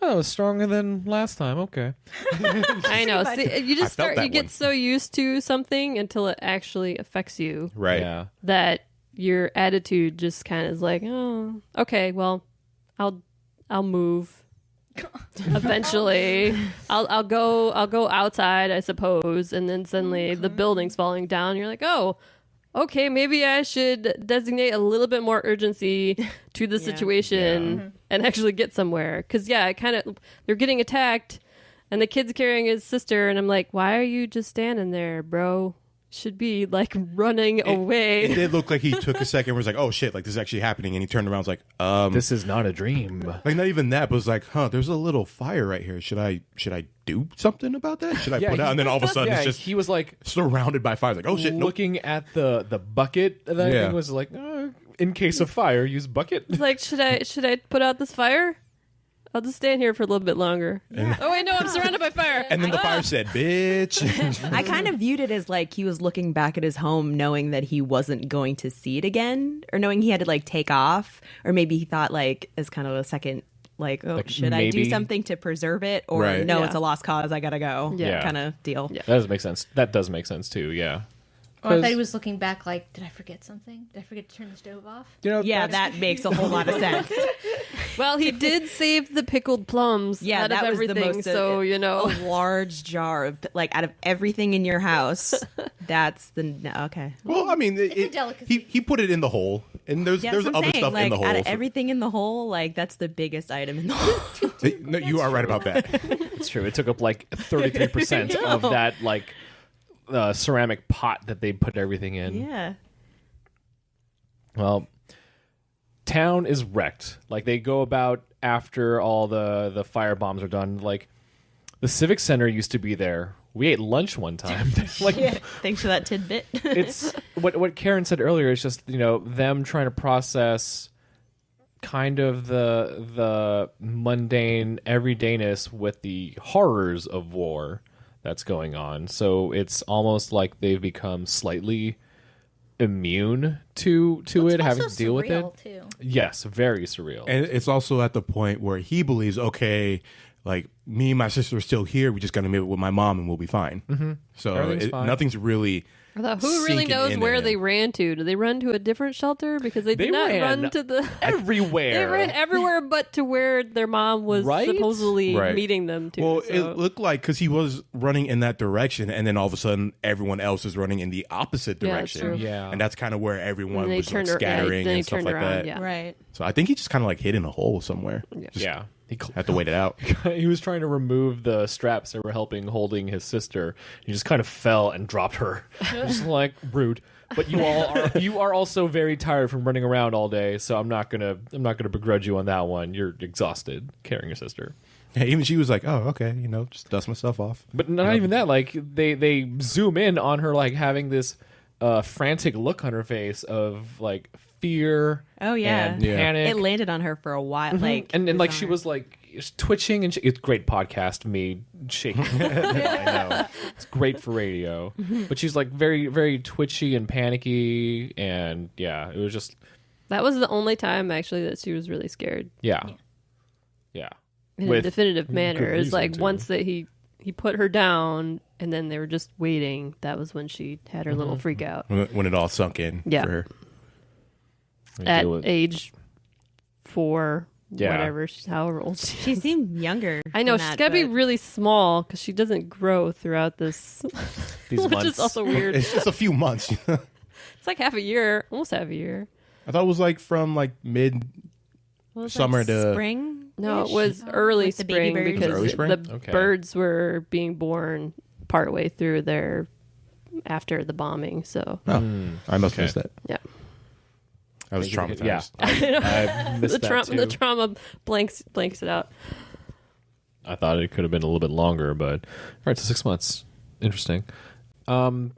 Oh, it was stronger than last time. Okay. I know. See, you I just felt start. that You get one. so used to something until it actually affects you Right. Yeah. that your attitude just kind of is like, oh, okay, well, I'll move. Eventually, I'll go outside, I suppose, and then suddenly the building's falling down. You're like, oh, okay, maybe I should designate a little bit more urgency to the situation and actually get somewhere. Because they're getting attacked, and the kid's carrying his sister, and I'm like, why are you just standing there, bro? Should be like running away. It did look like he took a second where was like, oh shit, like this is actually happening, and he turned around and was like, This is not a dream. like not even that, but was like, there's a little fire right here. Should I do something about that? Should I put out? And then all of a sudden Yeah, it's just he was like surrounded by fire. Like, oh shit, nope. looking at the bucket. That I Yeah. think was like, in case of fire, use bucket. It's like, should I put out this fire? I'll just stand here for a little bit longer. Oh wait, no, I'm surrounded by fire. And then the fire said, bitch. I kind of viewed it as like he was looking back at his home knowing that he wasn't going to see it again, or knowing he had to like take off, or maybe he thought like as kind of a second like, oh, Like, should I do maybe- something to preserve it, or Right. no, Yeah. it's a lost cause, I gotta go, Yeah. kind of deal. Yeah. That does make sense. That does make sense too. Yeah. Or I thought he was looking back like, did I forget something? Did I forget to turn the stove off? You know, Yeah, that's- that makes a whole lot of sense. Well, he did save the pickled plums Yeah, out of that was the everything, most. so you know. a large jar of like out of everything in your house. That's the okay. Well, I mean, a delicacy. he put it in the hole, and there's Yeah, there's that's what other I'm saying. stuff like, in the hole. Out of so- everything in the hole, like that's the biggest item in the hole. No, you are right about that. It's true. It took up like 33% of that like ceramic pot that they put everything in. Yeah. Well, town is wrecked. Like they go about after all the fire bombs are done. Like the civic center used to be there. We ate lunch one time. Like Thanks for that tidbit. it's what Karen said earlier is just, you know, them trying to process kind of the mundane everydayness with the horrors of war that's going on. So it's almost like they've become slightly immune to it, having to deal with it. Too. Yes, very surreal. And it's also at the point where he believes, okay, like me and my sister are still here. We just got to meet with my mom, and we'll be fine. Mm-hmm. So Everything's fine. nothing's really. I thought, who really sinking knows in where him. they ran to? Did they run to a different shelter? Because they did They not ran run to the. everywhere. They ran everywhere but to where their mom was Right? supposedly Right. meeting them to. Well, so. it looked like because he was running in that direction, and then all of a sudden, everyone else is running in the opposite Yeah, that's direction. true. Yeah. and that's kind of where everyone And they was like, turned ar- yeah, scattering then he and stuff turned like around, that. yeah. Right. So I think he just kind of like hid in a hole somewhere. Just Yeah. He had to wait it out. he was trying to remove the straps that were holding his sister. He just kind of fell and dropped her. Just like rude. But you are also very tired from running around all day, so I'm not gonna begrudge you on that one. You're exhausted carrying your sister. Yeah, even she was like, "Oh, okay, just dust myself off." But not even that. Like they zoom in on her, like having this frantic look on her face of like fear. Oh, yeah. and panic. It landed on her for a while. Like, and it was like on she her. was like twitching, and it's great podcast me shaking. I know it's great for radio, but she's like very very twitchy and panicky, and yeah, it was just That was the only time actually that she was really scared yeah. in a With definitive manner. good It was reason like to. once that he put her down, and then they were just waiting. That was when she had her little freak out When it all sunk in Yeah. for her. at Deal with- age 4, Yeah. whatever, however old she She is. seemed younger. I know than she's that, got to be but- really small because she doesn't grow throughout this, these which months. is also weird. It's just a few months. It's like half a year, almost half a year. I thought it was like from like mid. What was Summer that, to- spring. No, it was early With the baby spring birds? because Early spring? the Okay. birds were being born partway through after the bombing. So Oh, I must have missed that. yeah, I was traumatized. Yeah, I missed that too. the trauma blanks it out. I thought it could have been a little bit longer, but all right, so 6 months. Interesting.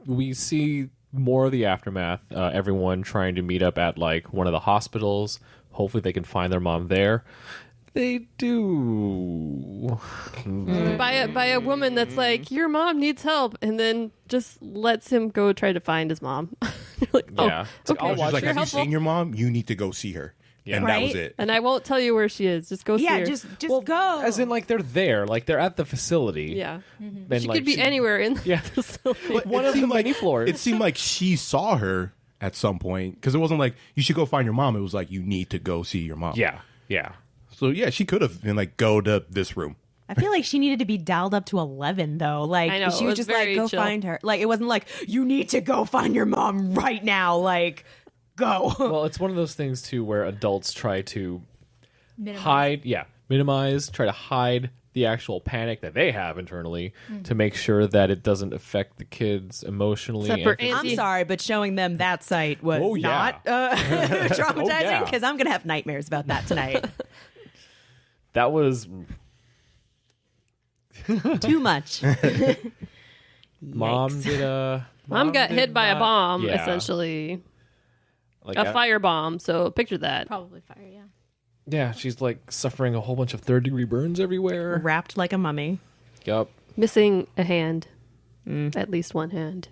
We see more of the aftermath. Everyone trying to meet up at like one of the hospitals. Hopefully, they can find their mom there. They do. By a woman that's like, your mom needs help, and then just lets him go try to find his mom. You're like, oh, Yeah. It's like, okay, I'll She's watch like, you're "Have you helpful. seen your mom? You need to go see her." Yeah. And that was Right? it. And I won't tell you where she is. Just go see Yeah, her. just go. As in, like they're there, like they're at the facility. yeah. Then, She like, could be anywhere in the Yeah. facility. One It of the seemed many floors. It seemed like she saw her at some point because it wasn't like you should go find your mom. It was like you need to go see your mom. Yeah. Yeah. So yeah, she could have been like, go to this room. I feel like she needed to be dialed up to 11 though. Like I know, she it was was just very like, go chill. find her. Like it wasn't like you need to go find your mom right now. Like go. Well, it's one of those things too where adults try to Minimize. minimize, try to hide the actual panic that they have internally to make sure that it doesn't affect the kids emotionally. Except for and physically. I'm sorry, but showing them that site was Oh, yeah. not traumatizing yeah. because I'm gonna have nightmares about that tonight. That was Too much. mom Yikes. did a Mom got did hit by a not- bomb, yeah. essentially. Like A fire bomb. So picture that. Probably fire, yeah. Yeah, she's like suffering a whole bunch of 3rd-degree burns everywhere. Wrapped like a mummy. Yup. Missing a hand. At least one hand.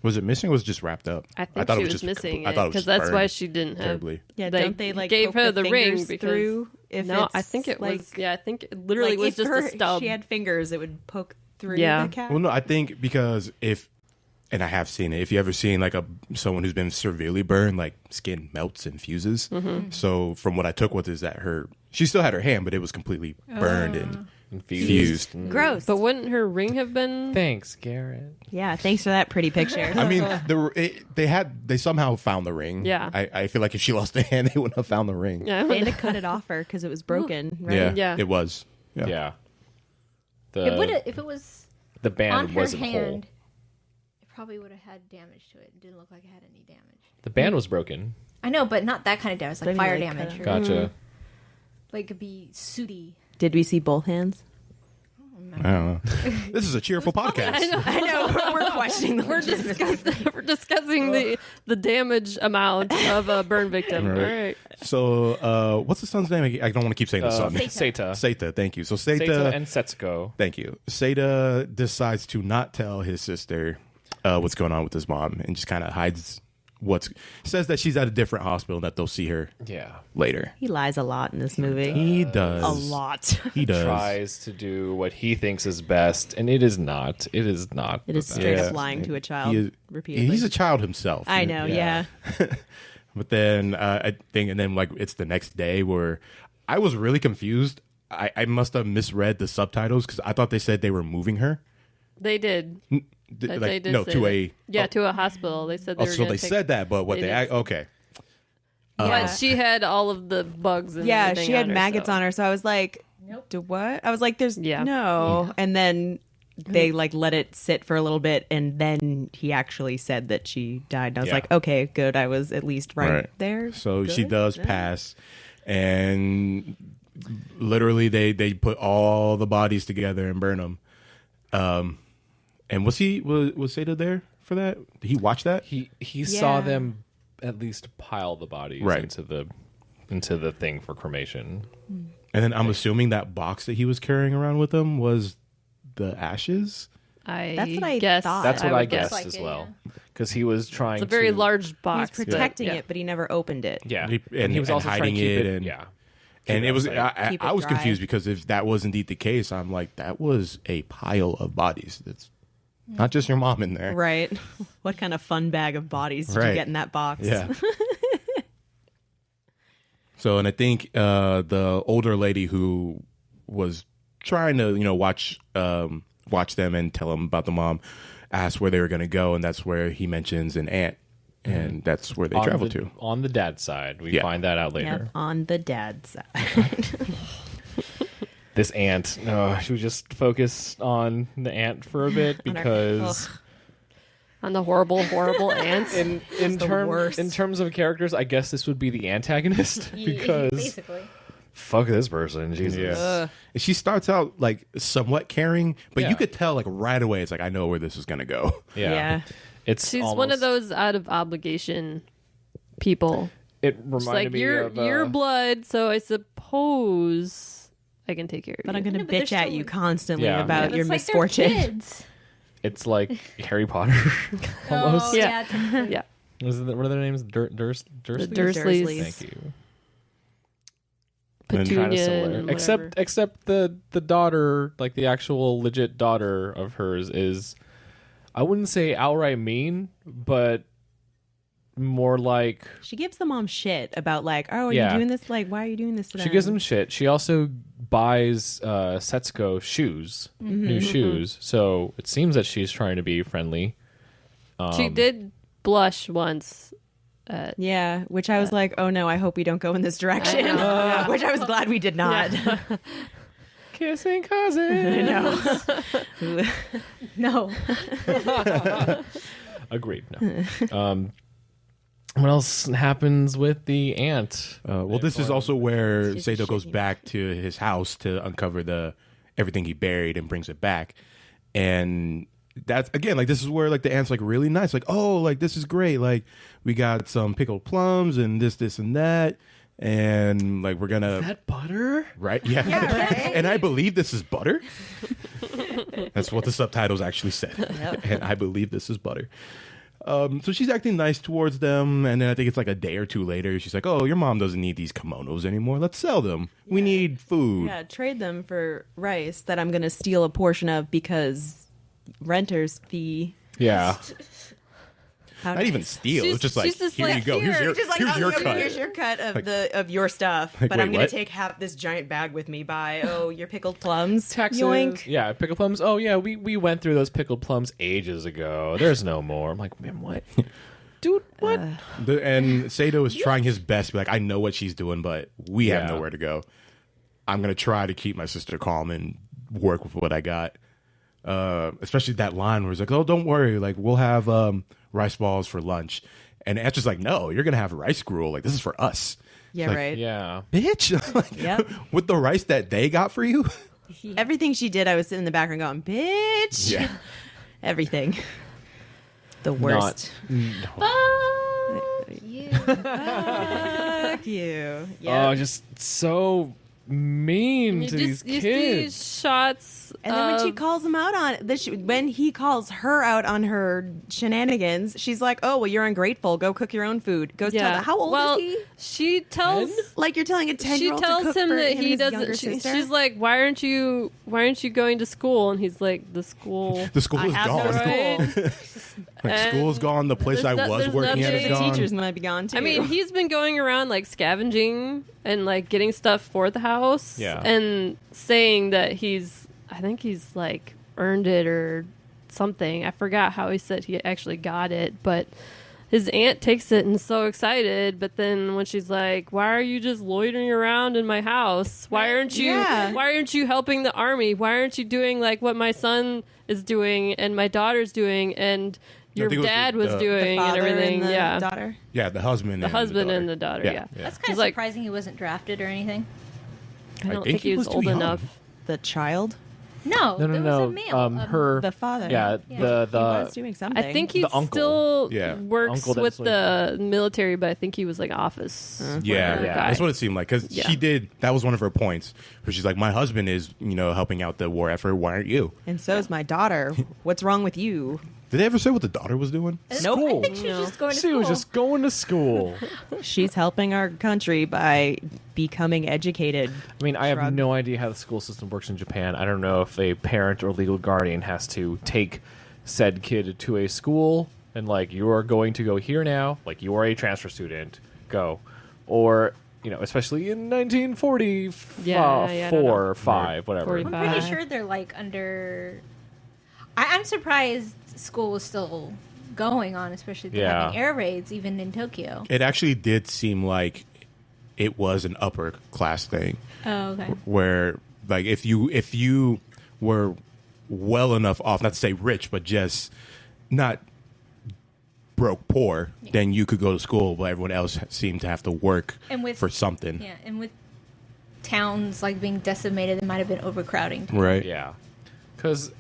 Was it missing or was it just wrapped up? I think thought she it was just- missing I it thought it was because just that's why burned she didn't have. terribly. Yeah, don't they like gave poke her the ring fingers because through? If no, it's, I think it like, was. Yeah, I think it literally like, was if just a stub. She had fingers; it would poke through Yeah. the cat. Well, no, I think because and I have seen it. If you ever seen like someone who's been severely burned, like skin melts and fuses. Mm-hmm. So from what I took with is that she still had her hand, but it was completely burned and fused. Gross. But wouldn't her ring have been? Thanks, Garrett. Yeah, thanks for that pretty picture. I mean, they somehow found the ring. Yeah. I feel like if she lost a hand, they wouldn't have found the ring. Yeah, They had to cut it off her because it was broken. Right? Yeah. It was. Yeah. It would if it was The band on her wasn't hand, whole. it probably would have had damage to it. It didn't look like it had any damage. The band was broken. I know, but not that kind of damage, like Didn't, fire like, cut damage. it. Or, Gotcha. like it could be sooty. Did we see both hands? I don't know. This is a cheerful podcast. I know we're questioning the We're discussing the damage amount of a burn victim. Right. All right. So, what's the son's name? I don't want to keep saying the son. Seta. Seta, thank you. So Seta and Setsuko. Thank you. Seta decides to not tell his sister what's going on with his mom and just kind of hides says that she's at a different hospital and that they'll see her Yeah. later. He lies a lot in this movie. He does. A lot. He does. Tries to do what he thinks is best, and it is not. It is not. It is the straight best. up lying to a child He is- repeatedly. He's a child himself. I know, yeah. But then I think, and then like it's the next day where I was really confused. I must have misread the subtitles because I thought they said they were moving her. They did. They did say to that. a to a hospital. They said they were so gonna they take- said that, but what they they did. okay. But she had all of the bugs. And Yeah, everything she had on her, maggots so. on her, so I was like, Nope. "Do what?" I was like, "There's Yeah. no." And then they like let it sit for a little bit, and then he actually said that she died. And I was Yeah. like, okay, good. I was at least right there. So Good. she does Yeah. pass, and literally they put all the bodies together and burn them. And was Seda there for that? Did he watch that? He saw Yeah. them at least pile the bodies Right. into the thing for cremation. And then I'm assuming that box that he was carrying around with him was the ashes. That's what I guess. thought. That's what I would guessed like as it, well, because he was trying. It's a very to, large He was box. protecting yeah. it, but he never opened it. Yeah, And he was and also hiding trying to keep it it. and- Yeah, And it was outside. I Keep it was dry. confused because if that was indeed the case, I'm like, that was a pile of bodies. That's not just your mom in there. Right. What kind of fun bag of bodies did Right. you get in that box? Yeah. So, and I think the older lady who was trying to, watch them and tell them about the mom, asked where they were going to go, and that's where he mentions an aunt, and that's where they travel to. On the dad's side, we Yeah. find that out Yep, later. on the dad's side. This aunt, should we just focus on the aunt for a bit On our- because On the horrible, horrible ants. in worst. terms of characters, I guess this would be the antagonist because basically. fuck this person, Jesus. Yeah. And she starts out like somewhat caring, but Yeah. you could tell like right away, it's like, I know where this is going to go. Yeah. Yeah. It's She's one almost- of those out of obligation people. It She's reminded like, me you're of your blood, so I suppose I can take care of But you. I'm going to Yeah, but they're bitch at still- you constantly Yeah. about your It's like they're misfortune. kids. It's like Harry Potter almost. Oh, Yeah. technically. Yeah. What are their names? Dursleys. The Dursleys. Dursleys. Thank you. And Petunia Kind of similar, and except the daughter, like the actual legit daughter of hers, is I wouldn't say outright mean, but more like She gives the mom shit about like, oh, are Yeah. you doing this? Like, why are you doing this to them? she gives them shit. She also buys Setsuko shoes, new shoes. So it seems that she's trying to be friendly. she did blush once. Yeah, which I was like, oh no, I hope we don't go in this direction. Which I was glad we did not. Kissing cousin. No. No. Agreed. No. What else happens with the aunt? Well, this is also where She's a Sato goes shitty back to his house to uncover everything he buried and brings it back. And that's again, like, this is where like the aunt's like really nice, like, oh, like this is great, like we got some pickled plums and this and that, and like we're gonna That butter? right, yeah, and I believe this is butter. That's what the subtitles actually said, and I believe this is butter. So she's acting nice towards them, and then I think it's like a day or two later, she's like, oh, your mom doesn't need these kimonos anymore. Let's sell them. We need food. Yeah, trade them for rice that I'm going to steal a portion of because renter's fee. Yeah. How Not even nice. steal. She's- It's just like, she's just here like, you go. here. Here's Just like, here's oh, your yeah, cut. here's your cut of your stuff, Like, but I'm wait, going what? to take half this giant bag with me. By your pickled plums. Taxes. Yoink. Yeah, pickled plums. Oh yeah, we went through those pickled plums ages ago. There's no more. I'm like, man, what? Dude, what? And Sato is trying his best to be like, I know what she's doing, but we have Yeah. nowhere to go. I'm going to try to keep my sister calm and work with what I got. Especially that line where he's like, oh, don't worry. Like, we'll have rice balls for lunch. And Aunt's just like, no, you're going to have rice gruel. Like, this is for us. Yeah, Like, right. Yeah. Bitch. Like, Yep. with the rice that they got for you. Everything she did, I was sitting in the background going, bitch. Yeah. Everything. The worst. Fuck you. Yeah. Oh, just so mean You to just these you kids. see shots. And then when she of- calls him out on it, when he calls her out on her shenanigans, she's like, "Oh, well, you're ungrateful. Go cook your own food. Go tell them." How old well, is he? She tells. Like you're telling a 10-year-old She to tells cook him for that him he and his younger doesn't. sister? She's like, "Why aren't you going to school?" And he's like, "The school." The school is have no gone. Right? Like, And school's gone. The place I there's was there's working at nothing- is gone. teachers might be gone too. I mean, he's been going around like scavenging and like getting stuff for the house. Yeah. And saying that I think he's like earned it or something. I forgot how he said he actually got it, but his aunt takes it and is so excited, but then when she's like, "Why are you just loitering around in my house? Why aren't you? Yeah. Why aren't you helping the army? Why aren't you doing like what my son is doing and my daughter's doing and your think it was dad the- was the doing and Father everything?" and the Yeah, daughter. Yeah, the husband. the husband and the daughter. Yeah, That's kind He's of like- surprising he wasn't drafted or anything. I don't think think he he was was too old young. enough. The child, No, No, there no, was no. a male. Her. the father. Yeah, Yeah. He was the doing something. I think he The uncle. still Yeah. works Uncle with that's the military, but I think he was like office. Yeah, Yeah. that's what it seemed like. Because Yeah. she did. That was one of her points. Where she's like, "My husband is, helping out the war effort. Why aren't you?" And so's my daughter. What's wrong with you? Did they ever say what the daughter was doing? Nope. I think she was just going to She school. was just going to school. She's helping our country by becoming educated. I mean, I have Shrug. no idea how the school system works in Japan. I don't know if a parent or legal guardian has to take said kid to a school and like, you are going to go here now, like you are a transfer student, go, or especially in 1940, Yeah, I don't know. 4 or 5, whatever. 45. I'm pretty sure they're like under. I'm surprised school was still going on, especially if they're Yeah. having air raids even in Tokyo. It actually did seem like it was an upper class thing, Oh, okay. where like if you were well enough off, not to say rich, but just not broke poor, then you could go to school, but everyone else seemed to have to work And with- for something. Yeah, and with towns like being decimated, it might have been overcrowding. Right. Yeah, because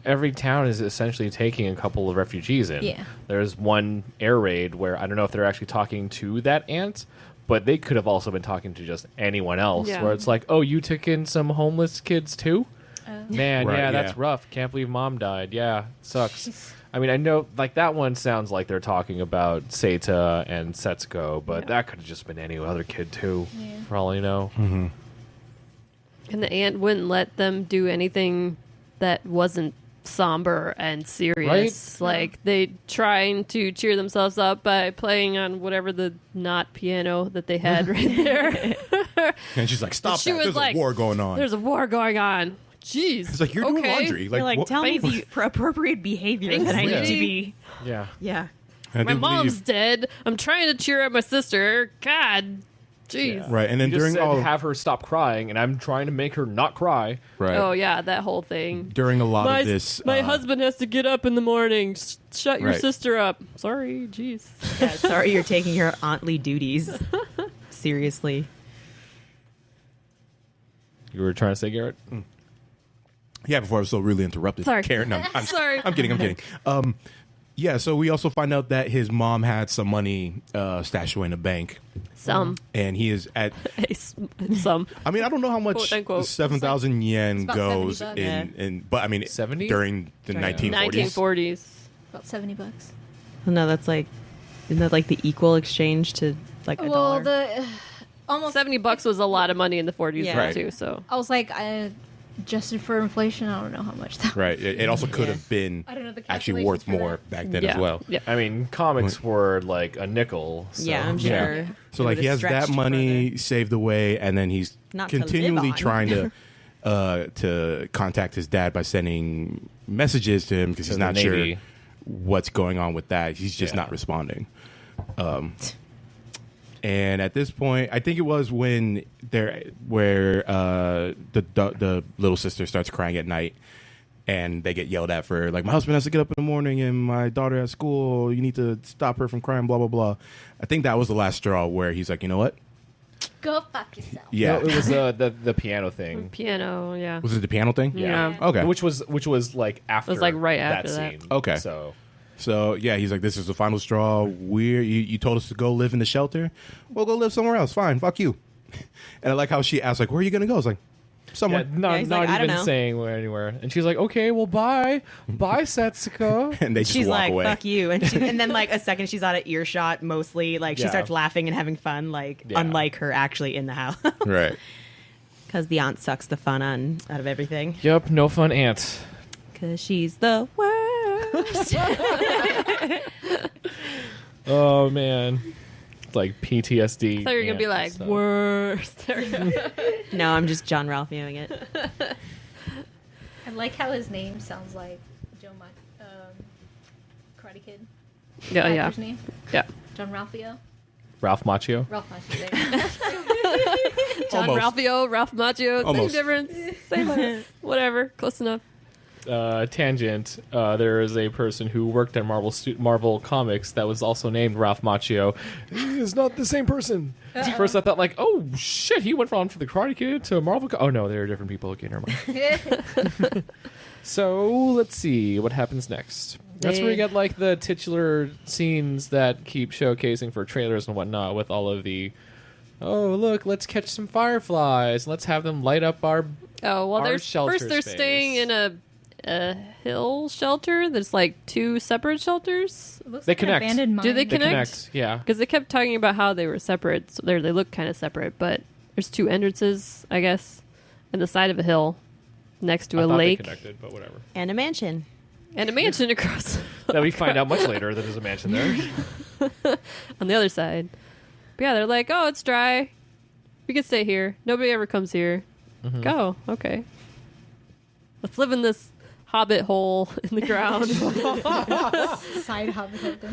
every town is essentially taking a couple of refugees in. Yeah. There's one air raid where I don't know if they're actually talking to that aunt, but they could have also been talking to just anyone else. Yeah. Where it's like, oh, you took in some homeless kids too? Man, Right, yeah, that's yeah. rough. Can't believe mom died. Yeah, sucks. I mean, I know, like, that one sounds like they're talking about Seita and Setsuko, but that could have just been any other kid too, Yeah. for all you know. And the aunt wouldn't let them do anything that wasn't somber and serious. Like they trying to cheer themselves up by playing on whatever the not piano that they had right there. And she's like, "Stop She that! was There's like, a war going on." There's a war going on. Jeez. It's like, you're doing okay. laundry. You're like, what- tell me Thanks. the appropriate behavior Thanks, that I need to sweetie. be. Yeah. Yeah. I My do mom's believe- dead. I'm trying to cheer up my sister. God. Jeez. Yeah. Right, and then You just during said, all have her stop crying, and I'm trying to make her not cry. right, Oh yeah, that whole thing. during a lot My, of this, my husband has to get up in the morning. Shut your Right. sister up. Sorry, jeez. Yeah, sorry, you're taking your auntly duties seriously. You were trying to say, Garrett? Yeah, before I was so really interrupted. Sorry. Karen, I'm Sorry. I'm kidding. Yeah, so we also find out that his mom had some money stashed away in a bank, Some. and he is at. Some. I mean, I don't know how much Quote, unquote. 7,000 yen It's about goes 70 in, bucks. but I mean, 70? during the Yeah. 1940s. 1940s. About $70. No, that's like, isn't that like the equal exchange to like a Well, dollar? the almost $70 was a lot of money in the 40s Yeah. Right. too. So I was like, adjusted for inflation, I don't know how much that. Right. It also could Yeah. have been I don't know the actually calculations worth for more that. back then yeah, as well. Yeah. I mean, comics were like a nickel. So, yeah, I'm yeah. sure. So It like he has would've that stretched money further. saved away, and then he's Not to live continually on. trying to contact his dad by sending messages to him because he's To the not sure Navy. what's going on with that. He's just Yeah. not responding. And at this point, I think it was when the little sister starts crying at night, and they get yelled at for like, my husband has to get up in the morning and my daughter at school. You need to stop her from crying. Blah blah blah. I think that was the last straw where he's like, you know what? Go fuck yourself. Yeah. No, it was the piano thing. Piano. Yeah. Was it the piano thing? Yeah. Okay. Which was like after. It was, like, right after that. scene. Okay. So Yeah, he's like, this is the final straw. You told us to go live in the shelter. Well, go live somewhere else. Fine, fuck you. And I like how she asked, like, where are you gonna go? I was like, somewhere. yeah, not, he's not like, I don't even know. saying where anywhere. And she's like, okay, well, bye, Setsuko. And they just She's walk like, away. "Fuck you," and then like a second, she's out of earshot. Mostly, like she Yeah. starts laughing and having fun, like Yeah. unlike her actually in the house, Right. because the aunt sucks the fun out of everything. Yep, no fun aunt. Because she's the worst. Oh man, it's like PTSD. I thought you were gonna be aunt like stuff. worst. No, I'm just John Ralph viewing it. I like how his name sounds like Karate Kid. Yeah, yeah, Actor's name? yeah. John Ralphio. Ralph Macchio. Ralph Macchio. There. John Almost. Ralphio, Ralph Macchio, Almost. same difference, same whatever, close enough. Tangent. There is a person who worked at Marvel Comics that was also named Ralph Macchio. He is not the same person. First, I thought like, oh shit, he went from the Karate Kid to Marvel. Oh no, they're different people. Okay, never mind. So let's see what happens next. That's where you get like the titular scenes that keep showcasing for trailers and whatnot, with all of the, oh look, let's catch some fireflies. Let's have them light up our. Oh well, Our there's shelter first they're space. staying in a hill shelter. There's like two separate shelters. It looks They like an connect. abandoned mine. Do they They connect? connect. Yeah. Because they kept talking about how they were separate. So they look kind of separate, but there's two entrances, I guess, in the side of a hill next to I a thought lake they connected, but whatever. And a mansion. and a mansion across That we find out much later that there's a mansion there. on the other side. But yeah, they're like, oh, it's dry. We can stay here. Nobody ever comes here. Mm-hmm. Go. Okay. Let's live in this hobbit hole in the ground Side hobbit.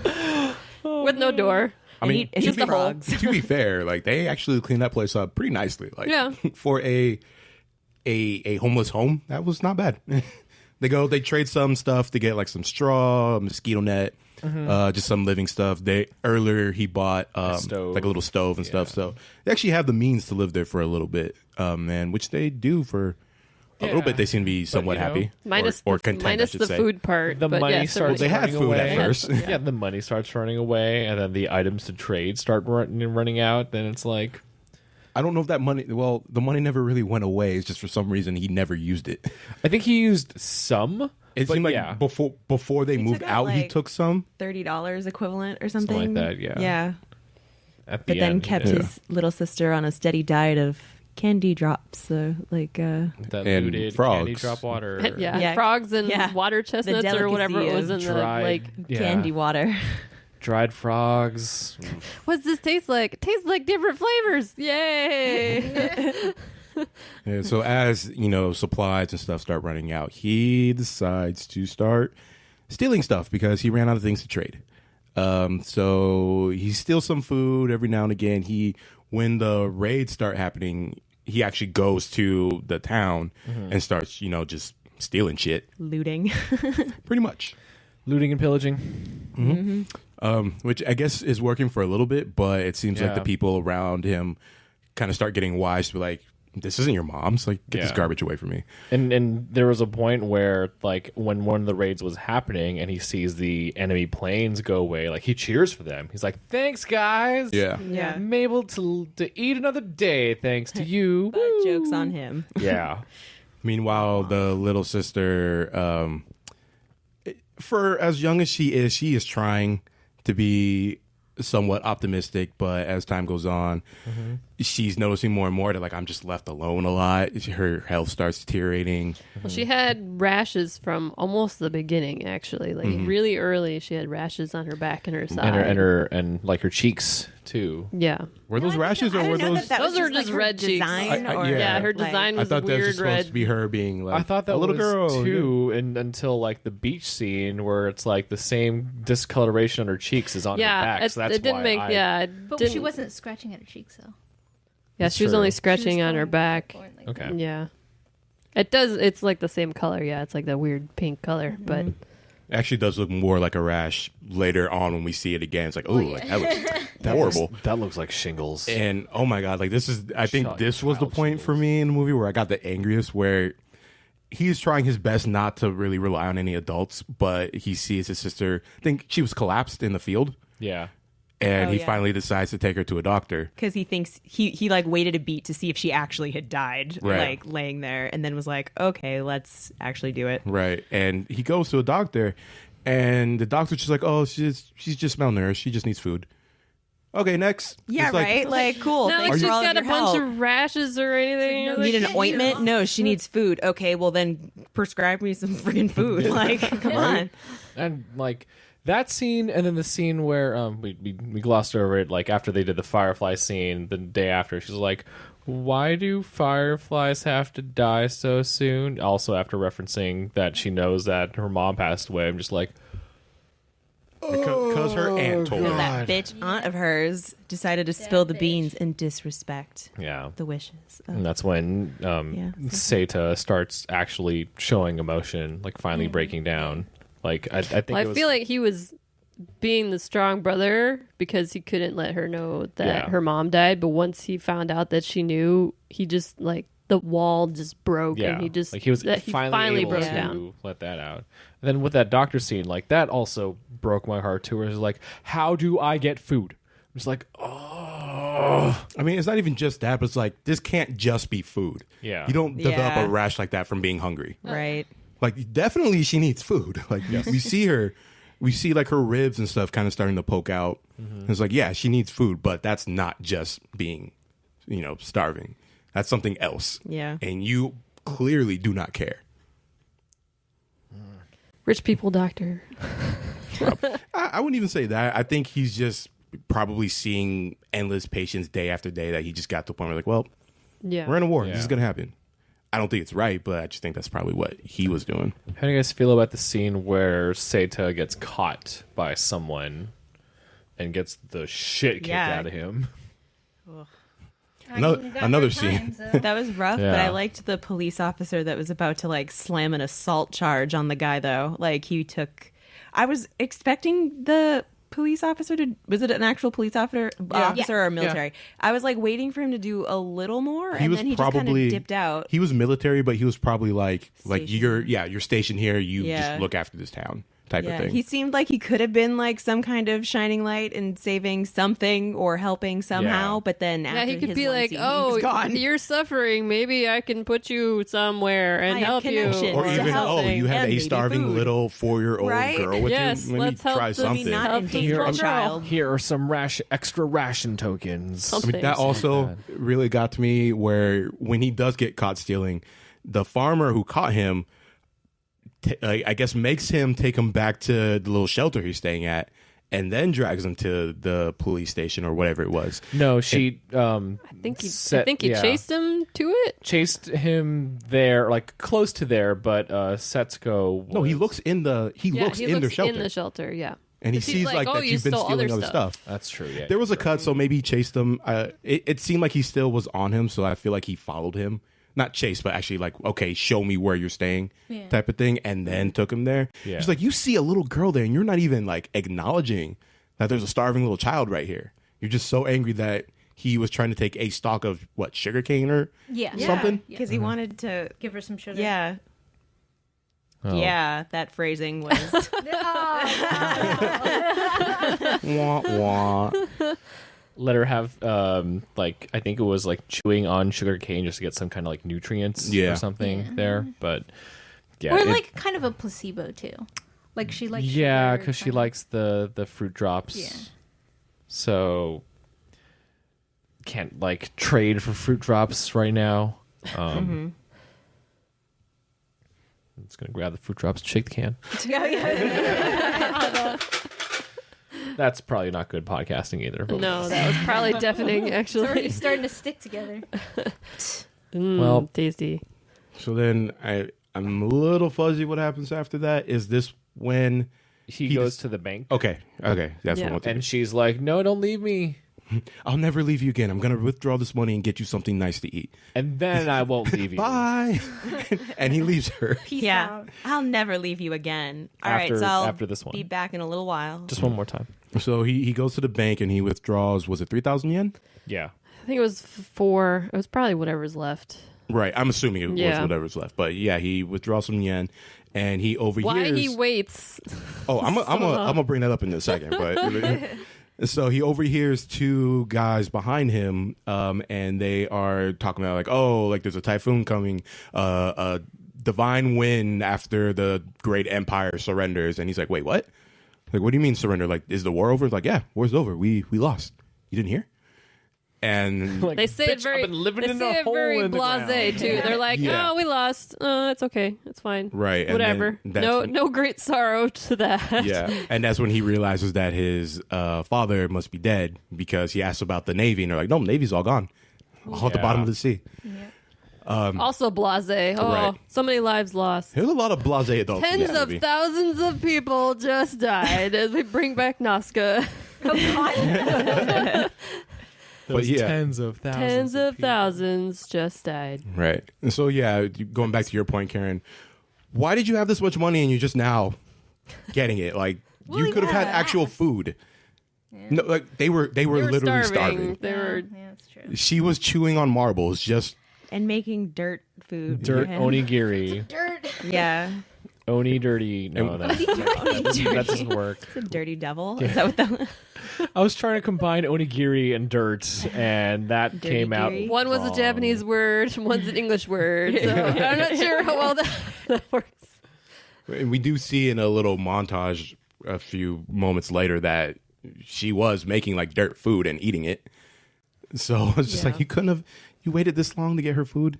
with no door. I mean, and to eat be, frogs. to be fair, like they actually cleaned that place up pretty nicely. Like Yeah. for a homeless home, that was not bad. They trade some stuff to get like some straw, a mosquito net, just some living stuff. Earlier he bought stove. like a little stove and stuff. So they actually have the means to live there for a little bit, and which they do for a little Yeah. bit. They seem to be somewhat you know, happy, Minus or the, content, minus I should the say. food part. The but money yes, starts They had running food at away. first. Yeah, the money starts running away, and then the items to trade start running out. Then it's like, I don't know if that money. Well, the money never really went away. It's just for some reason he never used it. I think he used some. It but seemed like yeah. before they moved took out, out, he like, took some. $30 equivalent or something. Something like that, yeah. Yeah. At the But then end, kept yeah. his little sister on a steady diet of candy drops. So that and looted frogs. candy drop water. yeah, Yeah. frogs and Yeah. water chestnuts or whatever it delicacy was of in the dried- lake. yeah. candy water. Dried frogs. What's this taste like? It tastes like different flavors. Yay! Yeah, so as supplies and stuff start running out, he decides to start stealing stuff because he ran out of things to trade. So he steals some food every now and again. When the raids start happening, he actually goes to the town and starts, just stealing shit, Looting. pretty much. Looting and pillaging. Which I guess is working for a little bit, but it seems like Yeah. the people around him kind of start getting wise to be like, this isn't your mom's. Like, get this Yeah. garbage away from me. And there was a point where, like, when one of the raids was happening and he sees the enemy planes go away, like, he cheers for them. He's like, thanks, guys. Yeah. Yeah. I'm able to eat another day thanks to you. But joke's on him. Yeah. Meanwhile, the little sister, for as young as she is trying to be somewhat optimistic, but as time goes on, she's noticing more and more that, like, I'm just left alone a lot. Her health starts deteriorating. Well, she had rashes from almost the beginning, actually. Like really early, she had rashes on her back and her side. And like her cheeks too. Yeah, Were those rashes or were those? Those are just her red cheeks. design, I- or, yeah. her like- design I was thought that was weird just supposed red. to be her being like I thought that a little was girl too, and until like the beach scene where it's like the same discoloration on her cheeks is on her Yeah, back. So that's it didn't why make. I, Yeah, it But didn't, she wasn't scratching at her cheeks, though. Yeah, she was True. only She was scratching on her going back. forward like Okay. that. Yeah, it does. It's like the same color. Yeah, it's like that weird pink color. But actually does look more like a rash later on when we see it again. It's like, oh, yeah. like, that looks horrible. That looks like shingles. And oh my god, like this is, I think Shut this was the child point for shingles. me in the movie where I got the angriest, where he's trying his best not to really rely on any adults, but he sees his sister, I think she was collapsed in the field, Yeah. and Oh, he yeah. finally decides to take her to a doctor. Because he thinks he like waited a beat to see if she actually had died, Right. like laying there, and then was like, okay, let's actually do it. Right. And he goes to a doctor, and the doctor's just like, oh, she's just malnourished. She just needs food. Okay, next. Yeah, It's like, right. Like, cool. not like Thanks she's for all got of a your bunch help. of rashes or anything. No, Like, Need an Yeah, ointment? you No, she needs food. Okay, well then prescribe me some freaking food. Like, come on. And like that scene, and then the scene where we glossed over it, like after they did the Firefly scene, the day after, she's like, why do fireflies have to die so soon? Also after referencing that she knows that her mom passed away, I'm just like, Because because her aunt told her. That bitch aunt of hers decided to spill the beans and disrespect the wishes. And that's when Seta starts actually showing emotion, like finally breaking down. Like I think I feel like he was being the strong brother because he couldn't let her know that her mom died. But once he found out that she knew, he just like the wall just broke and he just like he was he finally able broke to down. let that out. And then with that doctor scene, like that also broke my heart too. Where it's like, how do I get food? I'm just like, oh. I mean, it's not even just that, but it's like this can't just be food. Yeah, you don't develop a rash like that from being hungry, Right. Like definitely, she needs food. Like we see her. We see like her ribs and stuff kind of starting to poke out. It's like, yeah, she needs food, but that's not just being, starving. That's something else. Yeah. And you clearly do not care. Rich people doctor. I wouldn't even say that. I think he's just probably seeing endless patients day after day that he just got to the point where like, well, we're in a war. This is going to happen. I don't think it's right, but I just think that's probably what he was doing. How do you guys feel about the scene where Seta gets caught by someone and gets the shit kicked out of him? Another scene. That was rough, but Yeah. I liked the police officer that was about to like slam an assault charge on the guy though. Like I was expecting the police officer was it an actual police officer or military? I was like waiting for him to do a little more and then he just kind of dipped out. He was military, but he was probably like you're stationed here, you just look after this town type of thing. He seemed like he could have been like some kind of shining light and saving something or helping somehow, but then after he could his be one like, scene, he was gone. you're suffering. Maybe I can put you somewhere and I have help you. connections. Or to even, help you have and a maybe starving food. little 4-year-old Right? girl with Yes, you. Let let's me help try this something. not Help endanger this a child. Here are some extra ration tokens. I mean, that also really got to me where when he does get caught stealing, the farmer who caught him, I guess, makes him take him back to the little shelter he's staying at and then drags him to the police station or whatever it was. No, she. I think he chased him to it. Chased him there, like close to there, but Setsuko. No, he looks in the looks in their shelter. In the shelter, yeah. And he 'Cause he's sees like, that you've been stole stealing other other stuff. That's true. Yeah, There was a cut, so maybe he chased him. It seemed like he still was on him, so I feel like he followed him. Not chase, but actually like, okay, show me where you're staying type of thing, and then took him there. Yeah. It's like, you see a little girl there, and you're not even like acknowledging that there's a starving little child right here. You're just so angry that he was trying to take a stalk of, sugarcane or something? Because he wanted to Give her some sugar. Yeah. Oh. Yeah, that phrasing was Wah, wah. Let her have I think it was like chewing on sugar cane just to get some kind of like nutrients or something there. But yeah, Or like kind of a placebo too. Like she likes because she likes the fruit drops. Yeah. So can't like trade for fruit drops right now. I'm just gonna grab the fruit drops, shake the can. That's probably not good podcasting either. But No, that was probably deafening. It's Actually, already starting to stick together. Well, tasty. So then I'm a little fuzzy what happens after that. Is this when he goes to the bank. Okay, that's Yeah. what And she's like, "No, don't leave me." I'll never leave you again. I'm going to withdraw this money and get you something nice to eat. And then I won't leave you. Bye. And he leaves her. Peace out. I'll never leave you again. All right, After- so I'll after this one. be back in a little while. Just one more time. So he goes to the bank and he withdraws, was it 3,000 yen? Yeah. I think it was 4. It was probably whatever's left. Right. I'm assuming it was Yeah. whatever's left. But yeah, he withdraws some yen and he overhears. Why he waits? Oh, I'm gonna bring that up in a second. But so he overhears two guys behind him, and they are talking about like there's a typhoon coming, a divine wind after the great empire surrenders, and he's like, wait, what? Like, what do you mean surrender? Like, is the war over? It's like, yeah, war's over. We lost. You didn't hear? And Like, They say it "Bitch, very, I've been living they in say a it hole very in the blasé ground." too. They're like, Yeah. "Oh, we lost. It's okay. It's fine. Right, and Whatever. then that's No, when- no great sorrow to that." yeah, and that's when he realizes that his father must be dead because he asks about the Navy, and they're like, no, Navy's all gone, all at the Yeah. bottom of the sea. Also blase. Oh, Right. so many lives lost. There's a lot of blasé adults. in Tens this of movie. thousands of people just died as we bring back Nazca. But yeah. Tens of thousands. Tens of people. thousands just died. Right. And so, yeah, going back to your point, Karen, why did you have this much money and you're just now getting it? Like, you could have had actual food. No, like they were literally starving. They were. Yeah, that's true. She was chewing on marbles, just And making dirt food. Dirt Yeah. onigiri. Dirt. Yeah. Oni dirty. No, that doesn't work. It's a dirty devil. Is that what that I was trying to combine onigiri and dirt, and that Dirty came out. giri? One was a wrong. Japanese word, one's an English word. So I'm not sure how well that works. and we do see in a little montage a few moments later that she was making like dirt food and eating it. So it's just Yeah. like you waited this long to get her food.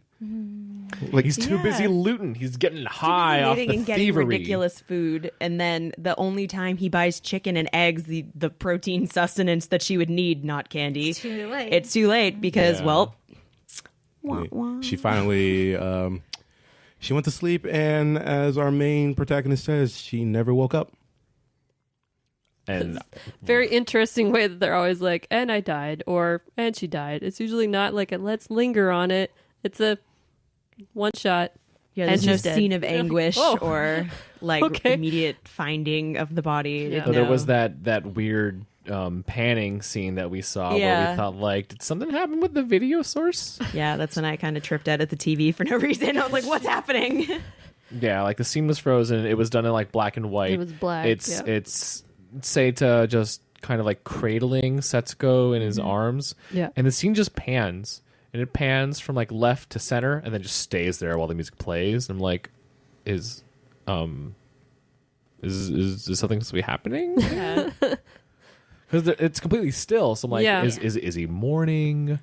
Like He's too busy Yeah. looting. He's getting high off eating the and getting thievery. ridiculous food, and then the only time he buys chicken and eggs, the protein sustenance that she would need, not candy. It's too late. It's too late because, Yeah. well, wah, wah. She finally she went to sleep, and as our main protagonist says, she never woke up. And Very interesting way that they're always like, and I died, or and she died. It's usually not like a let's linger on it. It's a one shot. Yeah, And there's no she's dead. scene of anguish Oh. or like Okay. immediate finding of the body. Yeah. so there No. was that weird panning scene that we saw where Yeah. we thought, like, did something happen with the video source? Yeah, that's when I kind of tripped out at the TV for no reason. I was like, "What's happening?" Yeah, like the scene was frozen. It was done in like black and white. It was black, It's yeah. it's Seita just kind of like cradling Setsuko in his arms. Yeah. And the scene just pans. And it pans from like left to center and then just stays there while the music plays. And I'm like, is something supposed to be happening? Yeah. Because it's completely still. So I'm like, Yeah. is he mourning?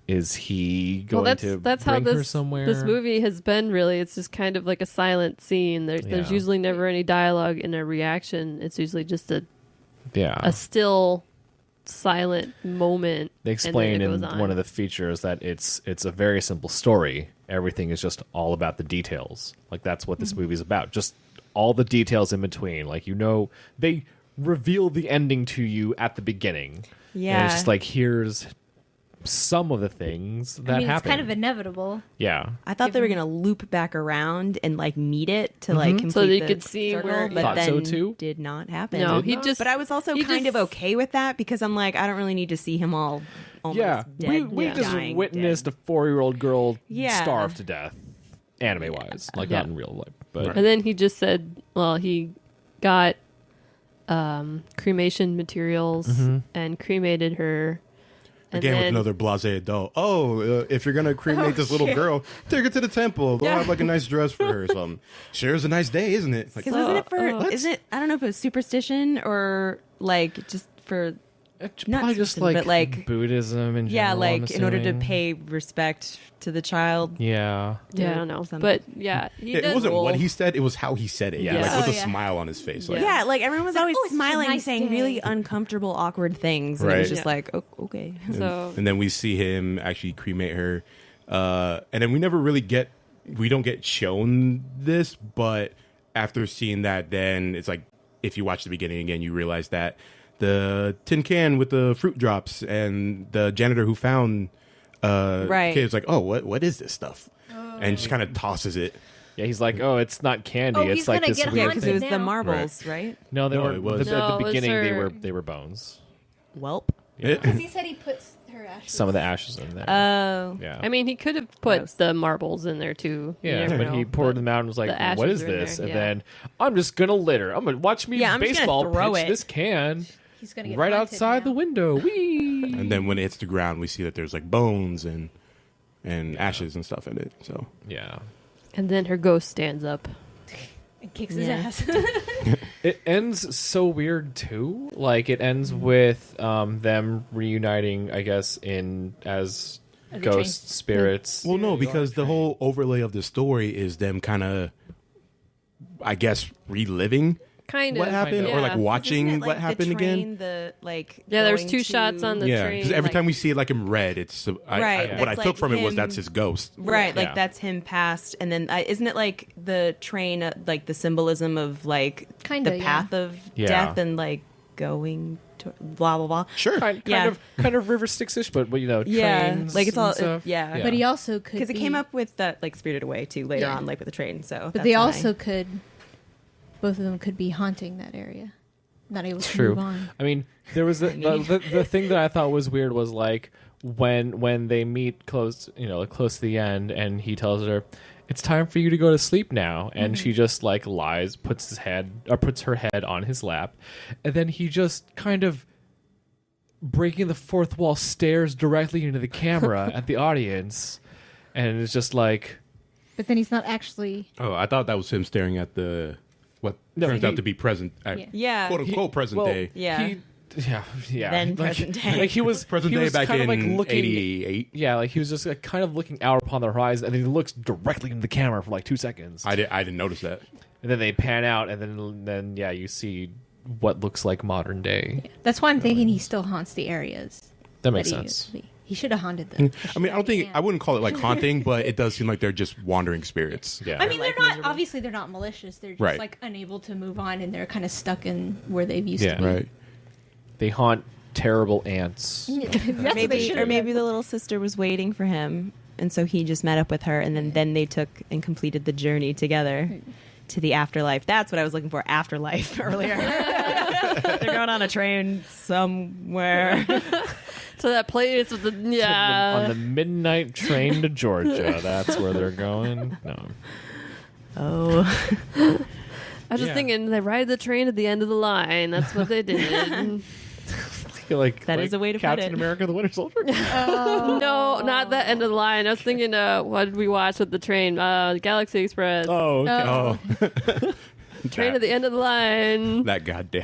Is he going Well, to that's how bring her this somewhere? this movie has been. Really, it's just kind of like a silent scene. There's Yeah. usually never any dialogue in a reaction. It's usually just a Yeah. still silent moment. They explain and then it in goes on. one of the features that it's a very simple story. Everything is just all about the details. Like that's what this Mm-hmm. movie's about. Just all the details in between. Like they reveal the ending to you at the beginning. And Yeah. it's just like here's some of the things that I mean, it's happen. kind of inevitable. yeah. I thought they were gonna loop back around and like meet it to like complete So that you the could see circle, where- but Thought then so, too? did not happen. No, Did he not? just. But I was also he kind just- of okay with that because I'm like, I don't really need to see him all almost Yeah. dead. We Yeah. just dying, witnessed dead. a 4-year-old girl Yeah. starve to death. Anime wise. Like Yeah. not in real life. But And then he just said, well, he got cremation materials and cremated her. And Again, with then, another blasé adult. Oh, if you're gonna cremate this little girl, take her to the temple. They'll have like a nice dress for her or something. Sure, it's a nice day, isn't it? Like, Because isn't it for? Oh. Isn't it? I don't know if it was superstition or like just for. it's Not probably just system, like but, like- Buddhism and Yeah, I'm like in order to assuming. pay respect to the child. Yeah. yeah, I don't know. Something. But yeah, he it does. wasn't what he said; it was how he said it. Yeah. Like Yes. with Oh, a yeah. smile on his face. Like, Yeah, like everyone was like, always "Oh, it's such a smiling, nice saying day." really uncomfortable, awkward things, and it was Right. just Yeah. like, oh, okay. So and then we see him actually cremate her, and then we don't get shown this, but after seeing that, then it's like if you watch the beginning again, you realize that the tin can with the fruit drops and the janitor who found Right. kid's like, oh, what is this stuff? And just kind of tosses it. Yeah, he's like, oh, it's not candy. Oh, it's he's like gonna this get weird Yeah, because it was Haunted the now. marbles, right? No, they No, were it was- at No, the it was beginning. her- They were bones. Welp. Because he said he puts her ashes. Some of the ashes in there. Oh. yeah, I mean, he could have put Gross. the marbles in there too. You yeah, never but know, he poured them out and was like, the ashes "What is are in this?" there, And yeah. then I'm just gonna litter. I'm gonna watch me Yeah, I'm just gonna baseball throw pitch it. this can He's gonna get right haunted outside now. the window. Wee. And then when it hits the ground, we see that there's like bones and ashes and stuff in it. So Yeah, And then her ghost stands up. and kicks his Yeah. ass. it ends so weird too. Like it ends with them reuniting, I guess, in as As a ghost train. spirits. well, no, because the whole overlay of the story is them kind of, I guess, reliving Kind what of. happened, Yeah. or like Isn't watching it, like, what happened the train, again. The like Yeah, there's going two to- shots on the Yeah, train. because every like- time we see it like in red, it's Right, what I that's took like from it was him- that's his ghost. Right, Yeah. like that's him past, and then isn't it like the train, like the symbolism of like Kinda, the yeah. path of Yeah. death and like going to blah blah blah. Sure. kind Yeah. of River Styx-ish, but you know, Yeah, trains like it's and all stuff. yeah. But he also could Because it be- came up with that like Spirited Away too later Yeah. on, like with the train. So, But that's they why. also could. Both of them could be haunting that area, not able to True. move on. I mean, there was the thing that I thought was weird was like when they meet close to the end, and he tells her, "It's time for you to go to sleep now," and she just like lies, puts her head on his lap, and then he just kind of breaking the fourth wall stares directly into the camera at the audience, and it's just like. But then he's not actually. Oh, I thought that was him staring at the what No, turns he- out to be present, Yeah. quote unquote present Well, day. Yeah. Yeah. Then Like- present day. Like he was Present he day was back kind in of like looking. '88. Yeah, like he was just like kind of looking out upon the horizon, and then he looks directly into the camera for like 2 seconds, I didn't notice that. and then they pan out, and then yeah, you see what looks like modern day. That's why I'm thinking he still haunts the areas. That makes he sense. He should have haunted them. I mean, I wouldn't call it like haunting, but it does seem like they're just wandering spirits. Yeah, I mean, they're Like not. miserable. Obviously, they're not malicious. They're just Right. like unable to move on, and they're kind of stuck in where they've used Yeah. to be. Right. they haunt terrible ants. That's what they Maybe should or have maybe done. the little sister was waiting for him, and so he just met up with her, and then they took and completed the journey together to the afterlife. That's what I was looking for, afterlife earlier. They're going on a train somewhere. So that place with the On the midnight train to Georgia, that's where they're going. No, Oh, I was just Yeah. thinking they ride the train at the end of the line. That's what they did. like That like is a way to put Captain it. America: The Winter Soldier. No, not that end of the line. I was thinking, what did we watch with the train? Galaxy Express. Oh, okay. Oh, Train at the end of the line. that goddamn.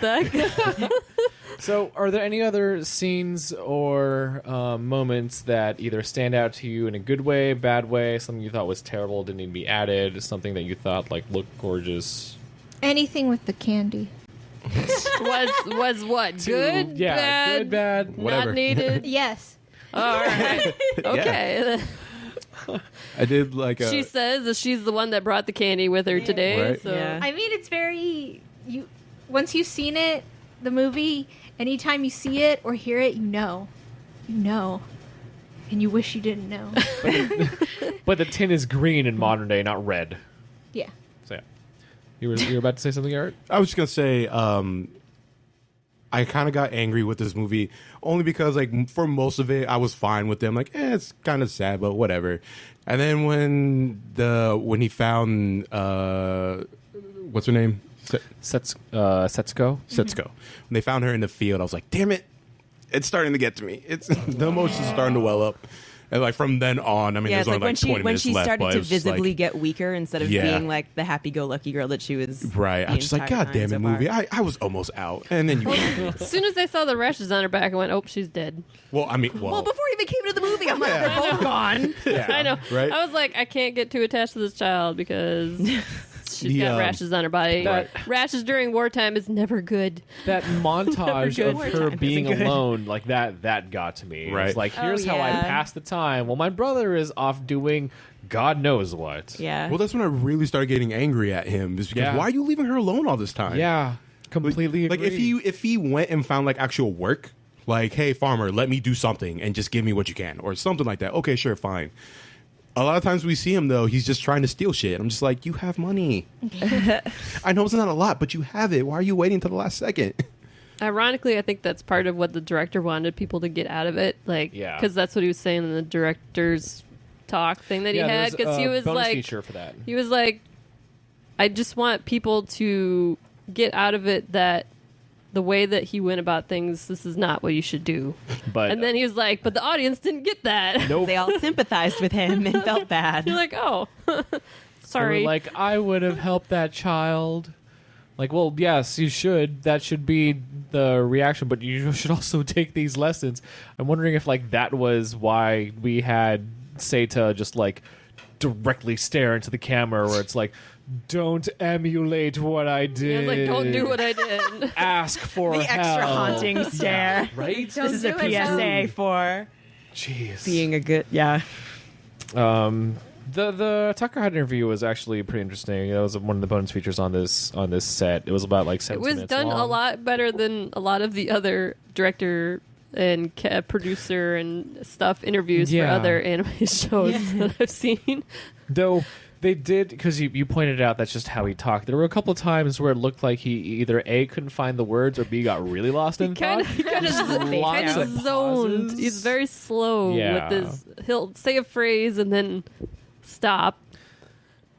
So, are there any other scenes or moments that either stand out to you in a good way, bad way, something you thought was terrible, didn't need to be added, something that you thought like looked gorgeous? Anything with the candy. was what? Good? Yeah, bad? good, bad, whatever. Not needed? Yes. All right. Okay. I did like a. She says that she's the one that brought the candy with her today. Right. So. Yeah. I mean, it's very you. Once you've seen it, the movie, anytime you see it or hear it, you know, and you wish you didn't know. But the tin is green in modern day, not red. Yeah. So, yeah. You were about to say something, Garrett? I was just gonna say, I kind of got angry with this movie only because, like, for most of it, I was fine with them. Like, it's kind of sad, but whatever. And then when he found what's her name, Setsuko. Setsuko, when they found her in the field, I was like, damn it, it's starting to get to me. It's the emotions starting to well up. And like from then on, I mean, yeah. there's It's only like like 20 when minutes she left. started but to it was just visibly like, get weaker instead of Yeah. being like the happy-go-lucky girl that she was. right. the I'm just like, entire God time damn it, so movie. far. I was almost out, and then you. As soon as I saw the rashes on her back, I went, "Oh, she's dead." Well, I mean, Well, before you even came into the movie, I'm like, they're both gone. yeah, I know. right? I was like, I can't get too attached to this child because she's got rashes on her body. Right. Rashes during wartime is never good. That montage good. of her Wartime being isn't good. alone, like that got to me. Right. It's like, here's Oh, how I yeah. pass the time. Well, my brother is off doing God knows what. Yeah. Well, that's when I really started getting angry at him. Is because Yeah. why are you leaving her alone all this time? Yeah, completely Like agree. if he went and found like actual work, like, hey farmer, let me do something and just give me what you can, or something like that. Okay, sure, fine. A lot of times we see him though, he's just trying to steal shit. I'm just like, you have money. I know it's not a lot, but you have it. Why are you waiting till the last second? Ironically, I think that's part of what the director wanted people to get out of it. Like, Yeah. because that's what he was saying in the director's talk thing that he yeah, had. there's Because a he was bonus like, feature for that. he was like, I just want people to get out of it that the way that he went about things, this is not what you should do. But And then he was like, but the audience didn't get that. nope. They all sympathized with him and felt bad. You're like, oh, They were sorry. like, I would have helped that child. Like, well, yes, you should. That should be the reaction, but you should also take these lessons. I'm wondering if, like, that was why we had Seta just, like, directly stare into the camera where it's like, don't emulate what I did. It's like, don't do what I did. Ask for The help. extra haunting stare. Right? Don't This is a do it, PSA for Jeez. being a good. Yeah. The Takahata interview was actually pretty interesting. That was one of the bonus features on this set. It was about like 17 It was minutes done long. a lot better than a lot of the other director and producer and stuff interviews for Yeah. other anime shows that I've seen. Though they did, because you pointed out that's just how he talked. There were a couple of times where it looked like he either A, couldn't find the words, or B, got really lost in thought. He kind Lots of of zoned. pauses. He's very slow Yeah. with his. He'll say a phrase and then stop,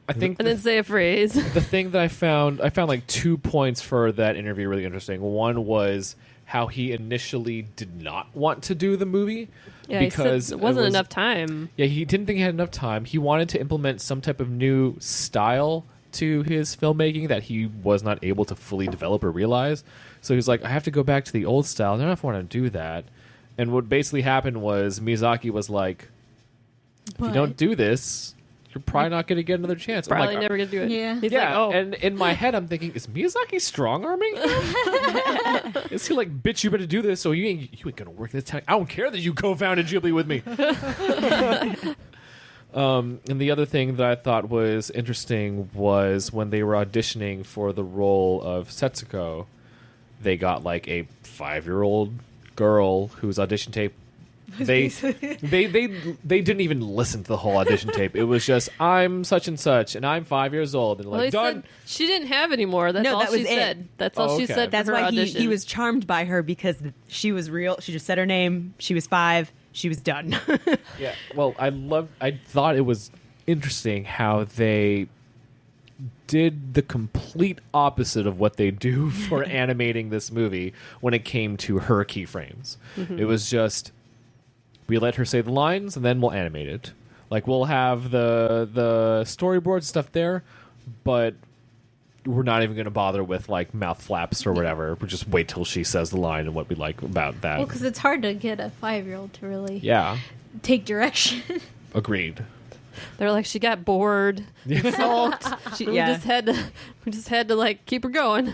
I think and then say a phrase. the thing that I found like 2 points for that interview really interesting. One was how he initially did not want to do the movie Yeah, because he said it wasn't enough time. Yeah, he didn't think he had enough time. He wanted to implement some type of new style to his filmmaking that he was not able to fully develop or realize. So he's like, I have to go back to the old style. I don't know if I want to do that. And what basically happened was Miyazaki was like, if you don't do this, you're probably not going to get another chance. I'm Probably like, never gonna do it. Yeah. He's yeah, like, oh, and in my head, I'm thinking, is Miyazaki strong-arming him? Is he like, bitch, you better do this, so you ain't gonna work this time. I don't care that you co-founded Ghibli with me. And the other thing that I thought was interesting was when they were auditioning for the role of Setsuko, they got like a 5-year-old girl whose audition tape. They didn't even listen to the whole audition tape. It was just, I'm such and such, and I'm 5 years old, and well, like he done. said she didn't have any more. That's No, all that she was it. said. That's all Oh, she okay. said. That's for her why audition. he was charmed by her because she was real. She just said her name. She was 5. She was done. Yeah. Well, I thought it was interesting how they did the complete opposite of what they do for animating this movie when it came to her keyframes. It was just, we let her say the lines and then we'll animate it. Like, we'll have the storyboard stuff there, but we're not even going to bother with like mouth flaps or whatever. We'll just wait till she says the line and what we like about that. Well, because it's hard to get a 5-year-old to really Yeah. take direction. Agreed. They're like, she got bored, sulked. She- We yeah. just had to like keep her going.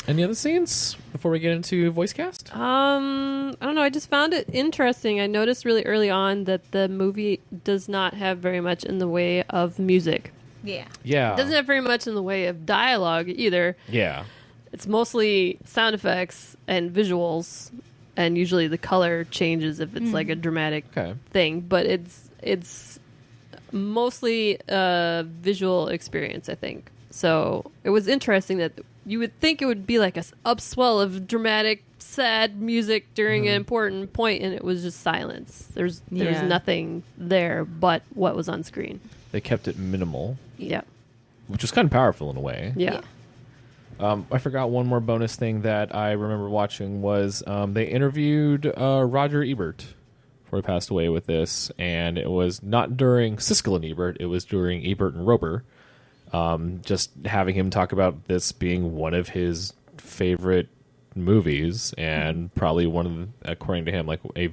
Any other scenes before we get into voice cast? I don't know. I just found it interesting. I noticed really early on that the movie does not have very much in the way of music. Yeah. Yeah. It doesn't have very much in the way of dialogue either. Yeah. It's mostly sound effects and visuals, and usually the color changes if it's like a dramatic Okay. thing. But it's mostly a visual experience, I think. So it was interesting that you would think it would be like a upswell of dramatic, sad music during an important point, and it was just silence. There's Yeah. nothing there but what was on screen. They kept it minimal, Yeah. which was kind of powerful in a way. Yeah. I forgot one more bonus thing that I remember watching was they interviewed Roger Ebert before he passed away with this, and it was not during Siskel and Ebert, it was during Ebert and Roeper. Just having him talk about this being one of his favorite movies, and probably one of the, according to him, like a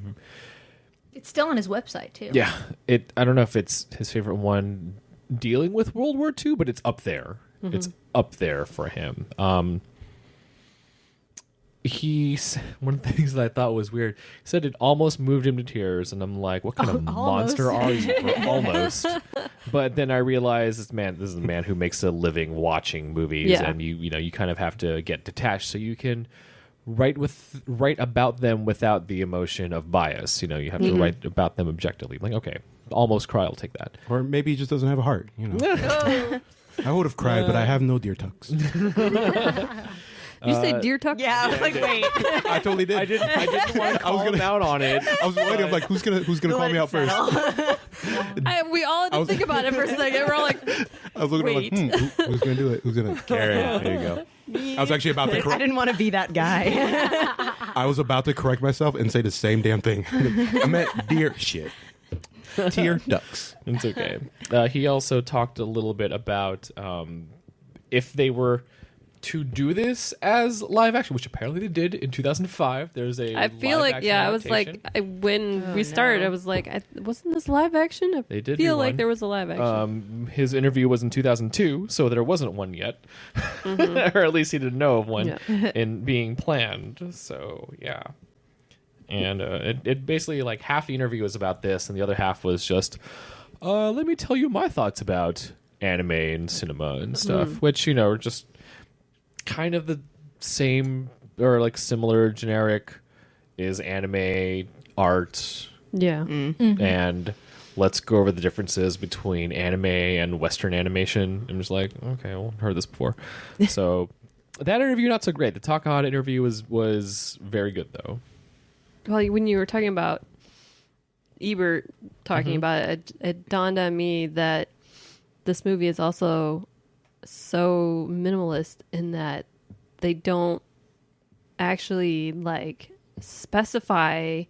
It's still on his website, too. yeah. I don't know if it's his favorite one dealing with World War II, but it's up there. It's up there for him. One of the things that I thought was weird, he said it almost moved him to tears, and I'm like, what kind of monster are you for almost? But then I realized this is a man who makes a living watching movies, Yeah. and you kind of have to get detached so you can write about them without the emotion of bias. You have to write about them objectively. Like, okay, almost cry, I'll take that. Or maybe he just doesn't have a heart. I would have cried, but I have no deer tucks. Did you say deer tuck? Yeah, I was like, wait. I totally did. I didn't want to call him out on it. I was waiting. I'm like, who's gonna call me out first? We all had to think about it for a second. We're all like, I was looking Wait. like, who's gonna do it? Who's gonna? Garrett. There you go. I was actually about to. I didn't want to be that guy. I was about to correct myself and say the same damn thing. I meant deer shit. Tear ducks. It's okay. He also talked a little bit about if they were to do this as live action, which apparently they did in 2005. There's a I feel live like, action yeah, I was adaptation. like, when we started, no. I was like, wasn't this live action? I They did feel do like one. there was a live action. His interview was in 2002, so there wasn't one yet, or at least he didn't know of one in being planned. So yeah, and it basically like half the interview was about this, and the other half was just, let me tell you my thoughts about anime and cinema and stuff, which are just kind of the same or like similar generic is anime art Yeah. and let's go over the differences between anime and Western animation. I'm just like, okay, well, heard this before. So that interview not so great. The Takahata interview was very good though. Well, when you were talking about Ebert talking about it, it dawned on me that this movie is also so minimalist in that they don't actually like specify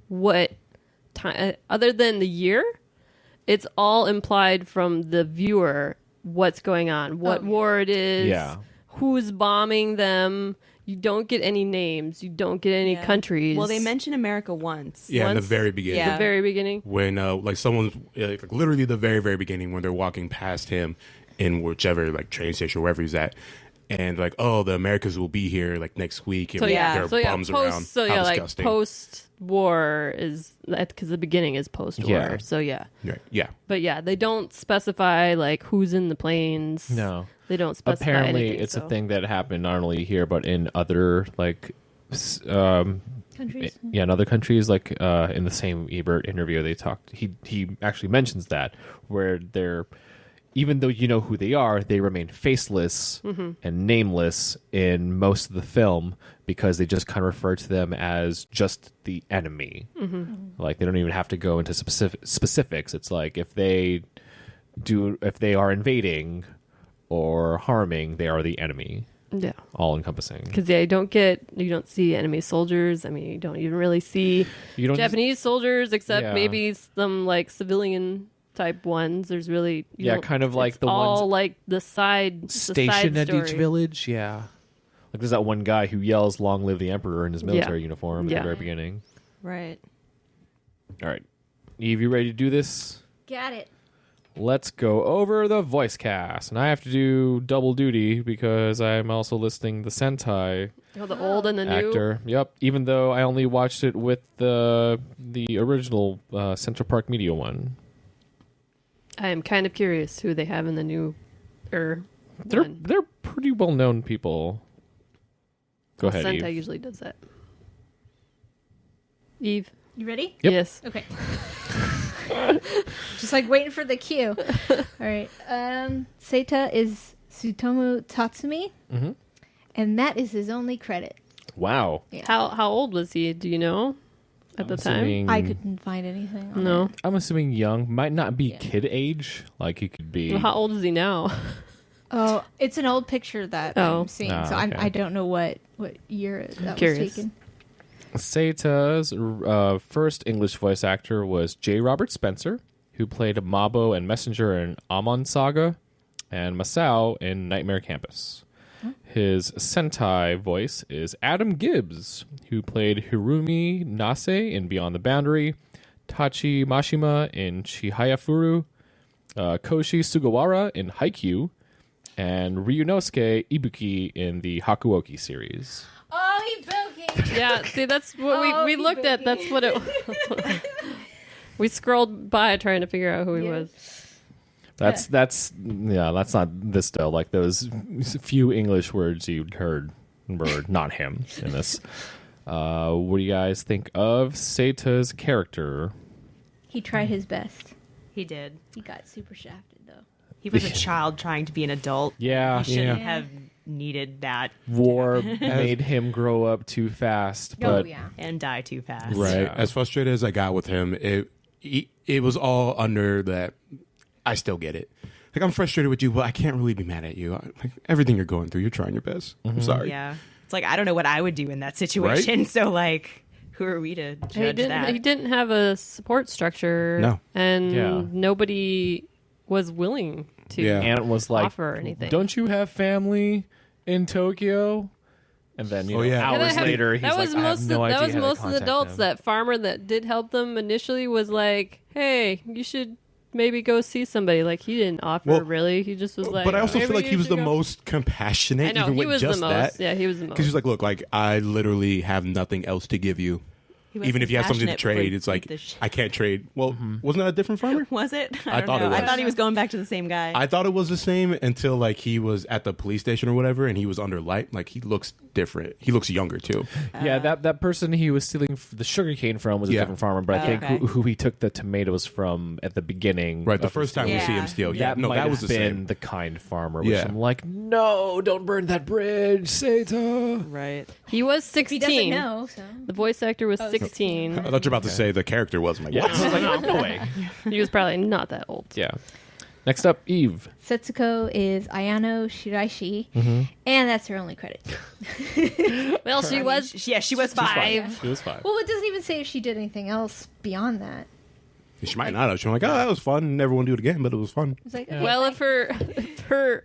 what time other than the year. It's all implied from the viewer what's going on, what war it is, Yeah. who's bombing them. You don't get any names. You don't get any countries. Well, they mention America once. Yeah, in the Once- very beginning. Yeah. the very beginning. When like someone's like literally the very very beginning when they're walking past him in whichever like train station or wherever he's at, and like, oh, the Americans will be here like next week. And So yeah, there are so yeah, bums around. so How yeah, like disgusting. post-war is because the beginning is post-war. Yeah. So yeah, Right, yeah. but yeah, they don't specify like who's in the planes. No. They don't specify. Apparently, anything, it's so. a thing that happened not only here but in other like, Countries. in other countries. Like in the same Ebert interview, they talked. He actually mentions that where they're, even though you know who they are, they remain faceless and nameless in most of the film because they just kind of refer to them as just the enemy. Like they don't even have to go into specifics. It's like if they are invading or harming, they are the enemy. Yeah, All encompassing. because you don't see enemy soldiers. I mean, you don't even really see You don't Japanese soldiers except Yeah. maybe some like civilian type ones. There's really kind of like it's the all ones like the side stationed at each story. village. Yeah. Like there's that one guy who yells "Long live the Emperor" in his military uniform at Yeah. the very beginning. Right. All right, Eve, you ready to do this? Got it. Let's go over the voice cast, and I have to do double duty because I'm also listing the Sentai Oh, the old and the new. actor. Yep. Even though I only watched it with the original Central Park Media one. I am kind of curious who they have in the new. They're one. they're pretty well known people. Go ahead, Sentai Eve. usually does that. Eve. You ready? Yep. Yes. Okay. Just like waiting for the cue. All right. Seita is Tsutomu Tatsumi, Mhm. and that is his only credit. Wow. Yeah. How old was he? Do you know? At the time. Assuming- I couldn't find anything. On No. it. I'm assuming young. Might not be Yeah. kid age. Like he could be. Well, how old is he now? Oh, it's an old picture that Oh. I'm seeing, Ah, so okay. I don't know what year that Curious. was taken. Seita's first English voice actor was J. Robert Spencer, who played Mabo and Messenger in Amon Saga, and Masao in Nightmare Campus. His Sentai voice is Adam Gibbs, who played Hirumi Nase in Beyond the Boundary, Tachi Mashima in Chihayafuru, Koshi Sugawara in Haikyuu, and Ryunosuke Ibuki in the Hakuoki series. Oh, Ibuki! Yeah, see, that's what Oh, we looked at. That's what it. We scrolled by trying to figure out who he Yeah. was. That's not this though. Like those few English words you'd heard were not him in this. What do you guys think of Seita's character? He tried his best. He did. He got super shafted though. He was a child trying to be an adult. Yeah, He shouldn't yeah. have needed that War made him grow up too fast, but Oh yeah. and die too fast. Right. Yeah. As frustrated as I got with him, it was all under that. I still get it. Like I'm frustrated with you, but I can't really be mad at you. Like everything you're going through, you're trying your best. I'm sorry. Yeah. It's like I don't know what I would do in that situation. So like, who are we to judge that? He didn't have a support structure. No. And Yeah. nobody was willing to Yeah. Ant was like, offer anything. "Don't you have family?" in Tokyo. And then, hours later, he's that was like, I have no idea That was how to most of the contact adults. them. That farmer that did help them initially was like, hey, you should maybe go see somebody. Like, he didn't offer, really. He just was like... But I also maybe feel like you he was should the go. most compassionate, I know, even he with was just the most. that. Yeah, he was the most. Because he's like, look, like, I literally have nothing else to give you. Even if you have something to trade, it's like, I can't trade. Well, wasn't that a different farmer? Was it? I thought it was. I thought he was going back to the same guy. I thought it was the same until like he was at the police station or whatever, and he was under light. Like he looks different. He looks younger too. Yeah, that person he was stealing the sugarcane from was a different farmer, but I think who he took the tomatoes from at the beginning. Right, the first time we see him steal. Yeah, no, that was the same. The kind farmer. Which I'm like, no, don't burn that bridge, Sata. Right. He was He 16. doesn't know, so. The voice actor was 16. I thought you were about to say the character was. I'm like, Yeah, what? I was like, no way. He was probably not that old. Yeah. Next up, Eve. Setsuko is Ayano Shiraishi, and that's her only credit. Well, she was... She was 5. She was 5. Well, it doesn't even say if she did anything else beyond that. She might not have. She's like, oh, that was fun. Never want to do it again, but it was fun. It's like, okay, Well, if her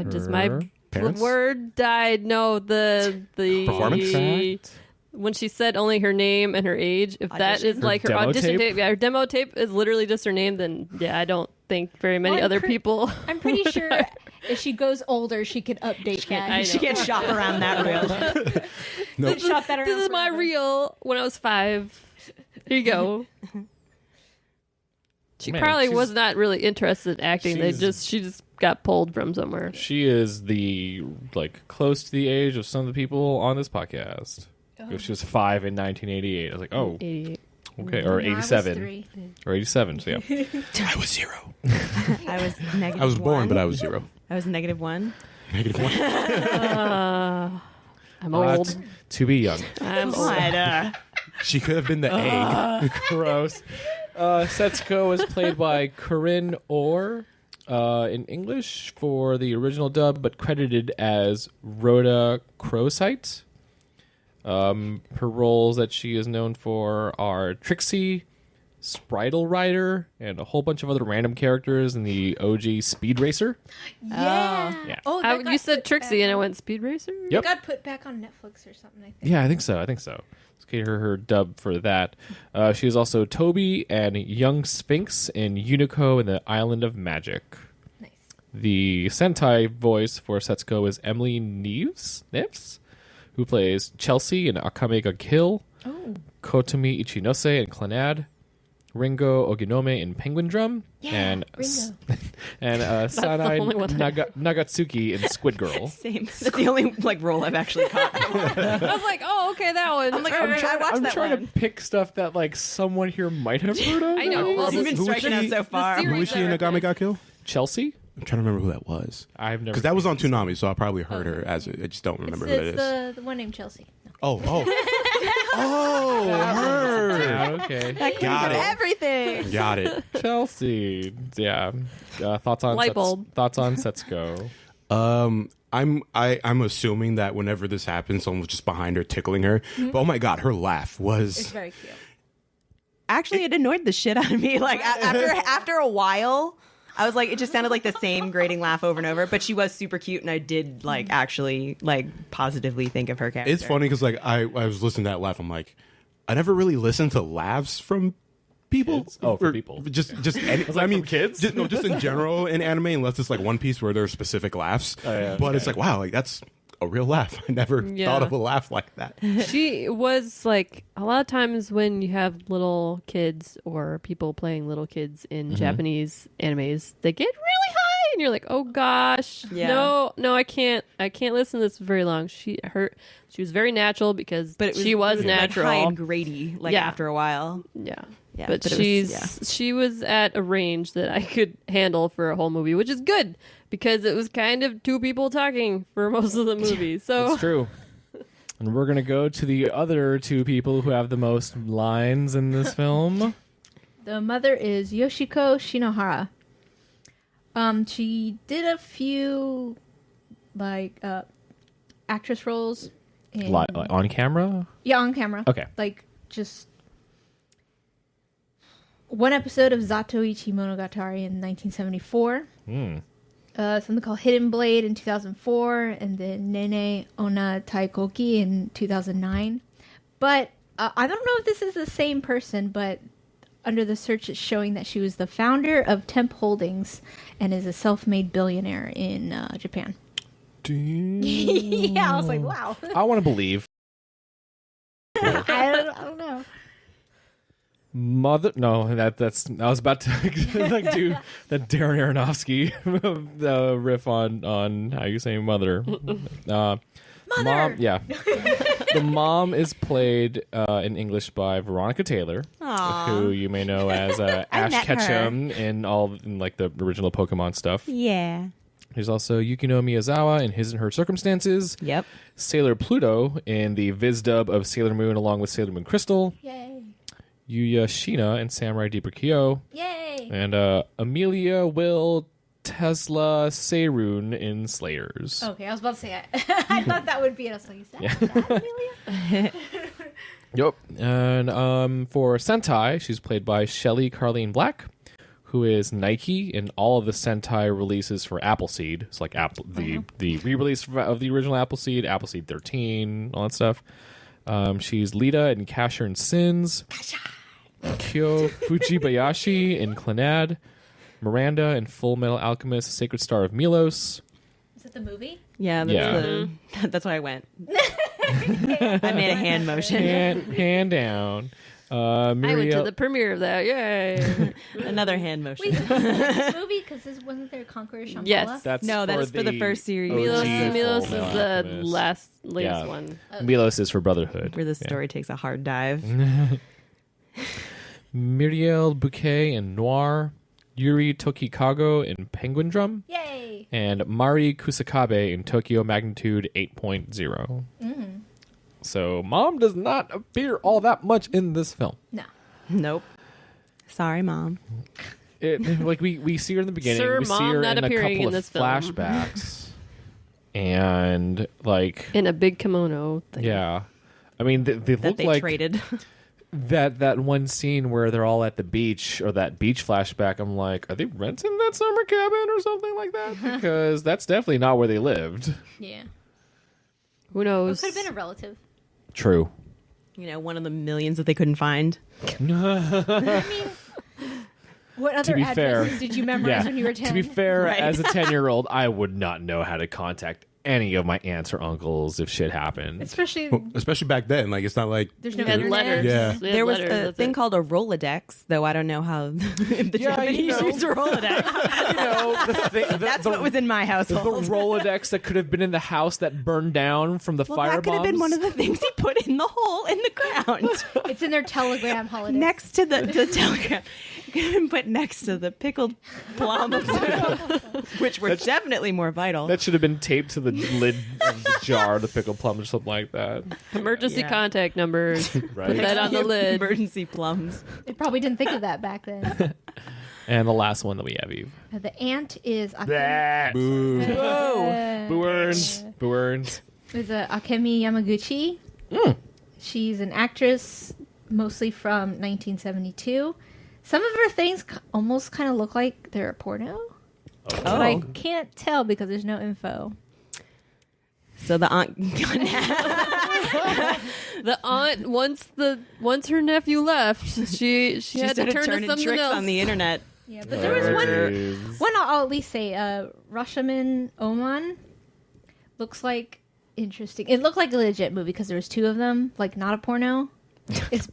does my parents? word died? No, the Performance? when she said only her name and her age. If that Audition? is like her demo audition tape? tape, yeah, her demo tape is literally just her name. Then yeah, I don't think very many Well, I'm other pre- people. I'm pretty sure if she goes older, she could update that. I know. She can't shop around that reel. Nope. Shop that around This is my forever. reel when I was 5. Here you go. She Man, probably she's- was not really interested in acting. she's- She just got pulled from somewhere. She is the close to the age of some of the people on this podcast. She was 5 in 1988. I was like, oh, 88. okay, No, or I was 87, 3. or 87. So yeah, I was 0. I was negative I was born, 1. but I was 0. I was negative 1. I'm old. to be young. I'm old. What? She could have been the egg. Gross. Setsuko was played by Corinne Orr in English for the original dub, but credited as Rhoda Crowsight. Her roles that she is known for are Trixie, Spritle Rider, and a whole bunch of other random characters in the OG Speed Racer. Yeah. Yeah. Oh, that You got said put Trixie, back and I on- went Speed Racer? It Yep. got put back on Netflix or something, I think. Yeah, I think so. Let's get her dub for that. She is also Toby and Young Sphinx in Unico and the Island of Magic. Nice. The Sentai voice for Setsuko is Emily Neves, who plays Chelsea in Akame ga Kill, Oh. Kotomi Ichinose in Clannad, Ringo Oginome in Penguin Drum, Yeah, and Ringo. Sanai only one I Nagatsuki in Squid Girl. Same. That's the only role I've actually caught. I was like, oh, okay, that one. I'm like, All right. I watched I'm that trying one. to pick stuff that someone here might have heard of. I know. Well, You've been Who was striking out she? so far. series- Who was she in Agame Got Kill? Chelsea? I'm trying to remember who that was. I've never Because that was on seen Toonami, so I probably heard her as it. I just don't remember who it It's is. the one named Chelsea. No. Oh, her. Yeah, okay. Got it. Everything. Got it. Chelsea. Yeah. Thoughts on Light bulb. Thoughts on Setsuko. I'm assuming that whenever this happens, someone was just behind her tickling her. But oh my god, her laugh It's was. very cute. Actually, it annoyed the shit out of me. Like after a while, I was like, it just sounded like the same grating laugh over and over. But she was super cute, and I did actually positively think of her character. It's funny because I was listening to that laugh. I'm like, I never really listened to laughs from people. Kids? Oh, from Or people. Just any, I mean, from kids? Just in general in anime, unless it's like One Piece where there are specific laughs. Oh, yeah, but okay. it's like, wow, that's a real laugh. I never Yeah. thought of a laugh like that. She was like, a lot of times when you have little kids or people playing little kids in Japanese animes, they get really high and you're like, oh gosh, Yeah. no, I can't listen to this for very long. She was very natural because but she was natural. high and grady. Yeah. After a while. Yeah. Yeah, But, but it was- she was at a range that I could handle for a whole movie, which is good because it was kind of two people talking for most of the movie. So It's true. And we're going to go to the other two people who have the most lines in this film. The mother is Yoshiko Shinohara. She did a few actress roles in On camera? yeah, on camera. Okay. Like just one episode of Zatoichi Monogatari in 1974. something called Hidden Blade in 2004, and then Nene Onna Taikoki in 2009. But I don't know if this is the same person, but under the search it's showing that she was the founder of Temp Holdings and is a self-made billionaire in Japan. Yeah, I was like, wow. I want to believe. I don't know. Mother, no, that's. I was about to like do that Darren Aronofsky riff on how you say mother. Mother! Mom, yeah. The mom is played in English by Veronica Taylor, Aw. who you may know as Ash met her. Ketchum in like the original Pokemon stuff. Yeah. There's also Yukino Miyazawa in His and Her Circumstances. Yep. Sailor Pluto in the Viz dub of Sailor Moon along with Sailor Moon Crystal. Yay. Yuya Shina in Samurai Deeper Kyo. Yay. And Amelia Will Tesla Seirun in Slayers. Okay, I was about to say, I thought that would be it. I was like, is that Amelia? Yep. And for Sentai, she's played by Shelley Carleen Black, who is Nike in all of the Sentai releases for Appleseed. It's like the re-release of the original Appleseed 13, all that stuff. She's Lita in Casher and Sins. Kyo Fujibayashi in Clannad. Miranda in Full Metal Alchemist, Sacred Star of Milos. Is it the movie? Yeah, that's why I went. I made a hand motion. Hand down. I went to the premiere of that. Yay! Another hand motion. Wait, this movie? Because wasn't there Conqueror Shambhala? Yes. That's for the first series. OG Milos Full is Metal the Alchemist. latest one. Milos is for Brotherhood. Where the story takes a hard dive. Muriel Bouquet in Noir. Yuri Tokikago in Penguin Drum. Yay! And Mari Kusakabe in Tokyo Magnitude 8.0. So Mom does not appear all that much in this film. No. Nope. Sorry, Mom. Like we see her in the beginning. Sir, we see Mom her not in a appearing couple in of this film. flashbacks. And like In a big kimono thing. yeah. I mean they That look they like traded. that one scene where they're all at the beach or that beach flashback. I'm like, are they renting that summer cabin or something like that? Because that's definitely not where they lived. Yeah. Who It knows? could have been a relative. True. One of the millions that they couldn't find. What other be addresses fair- did you memorize when you were 10? To be fair, Right. as a 10-year-old, I would not know how to contact any of my aunts or uncles if shit happened. Especially, Especially back then. Like, it's not like there's no They had internet. letters. Yeah. They had There was letters, a that's thing it. called a Rolodex, though I don't know how the Yeah, Japanese use a Rolodex. You know, That's what was in my the household. Rolodex that could have been in the house that burned down from the Well, fire that could have been bombs. one of the things he put in the hole in the ground. It's in their telegram holiday. Next to the telegram. It could have been put next to the pickled plums, which were definitely more vital. That should have been taped to the lid of the jar, the pickled plum, or something like that. Emergency Yeah. contact numbers. Right. Put that on the lid. Emergency plums. They probably didn't think of that back then. And the last one that we have, Eve. The ant is boo. Boo earns. Boo earns. is Akemi Yamaguchi. She's an actress, mostly from 1972. Some of her things almost kind of look like they're a porno. But I can't tell because there's no info. So the aunt. The aunt once her nephew left, she She had to started turn to turning something tricks else. on the internet. Yeah, but there was one Is- I'll at least say, Rashaman Oman looks like interesting. It looked like a legit movie because there was two of them, like not a porno. It's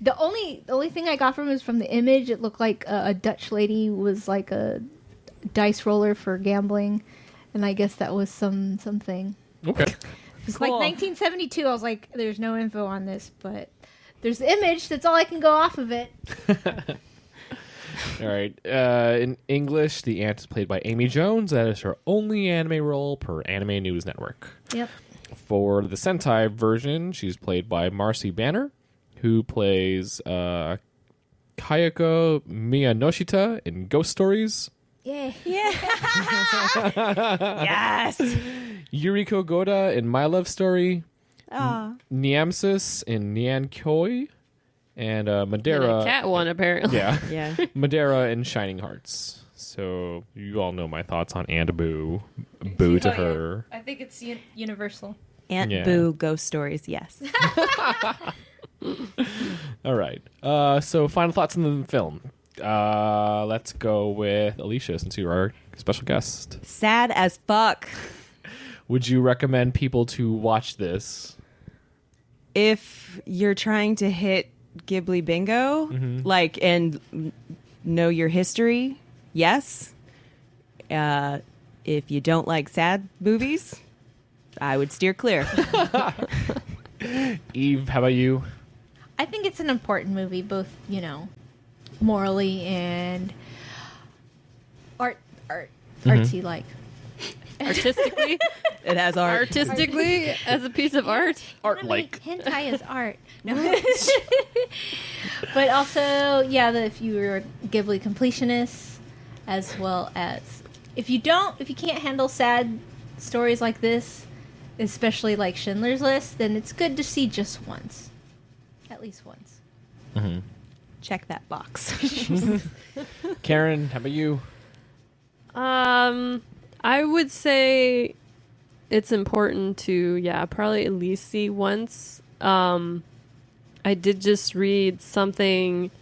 the only thing I got from it was from the image. It looked like a Dutch lady was like a dice roller for gambling, and I guess that was something. Okay. It's Cool. like 1972. I was like, there's no info on this, but there's the image. That's all I can go off of it. All right. In English, the aunt is played by Amy Jones. That is her only anime role per Anime News Network. Yep. For the Sentai version, she's played by Marcy Banner, who plays Kayako Miyanoshita in Ghost Stories. Yeah. Yes. Yuriko Goda in My Love Story. Oh. Niamsis in Nyan Koi. And And Madeira. a cat one apparently. Yeah. Yeah. Madeira in Shining Hearts. So you all know my thoughts on Aunt Boo. Boo to her. I think it's universal. Aunt Yeah. Boo ghost stories, yes. All right. So final thoughts on the film. Let's go with Alicia, since you're our special guest. Sad as fuck. Would you recommend people to watch this? If you're trying to hit Ghibli bingo, like, and know your history, yes. If you don't like sad movies, I would steer clear. Eve, how about you? I think it's an important movie, both, morally and artsy like. Artistically, It has art. artistically, as a piece of art. Art like. Hentai is art. No. But also, if you're a Ghibli completionist, as well as if you can't handle sad stories like this, especially like Schindler's List, then it's good to see just once. At least once. Check that box. Karen, how about you? I would say it's important to, probably at least see once. I did just read something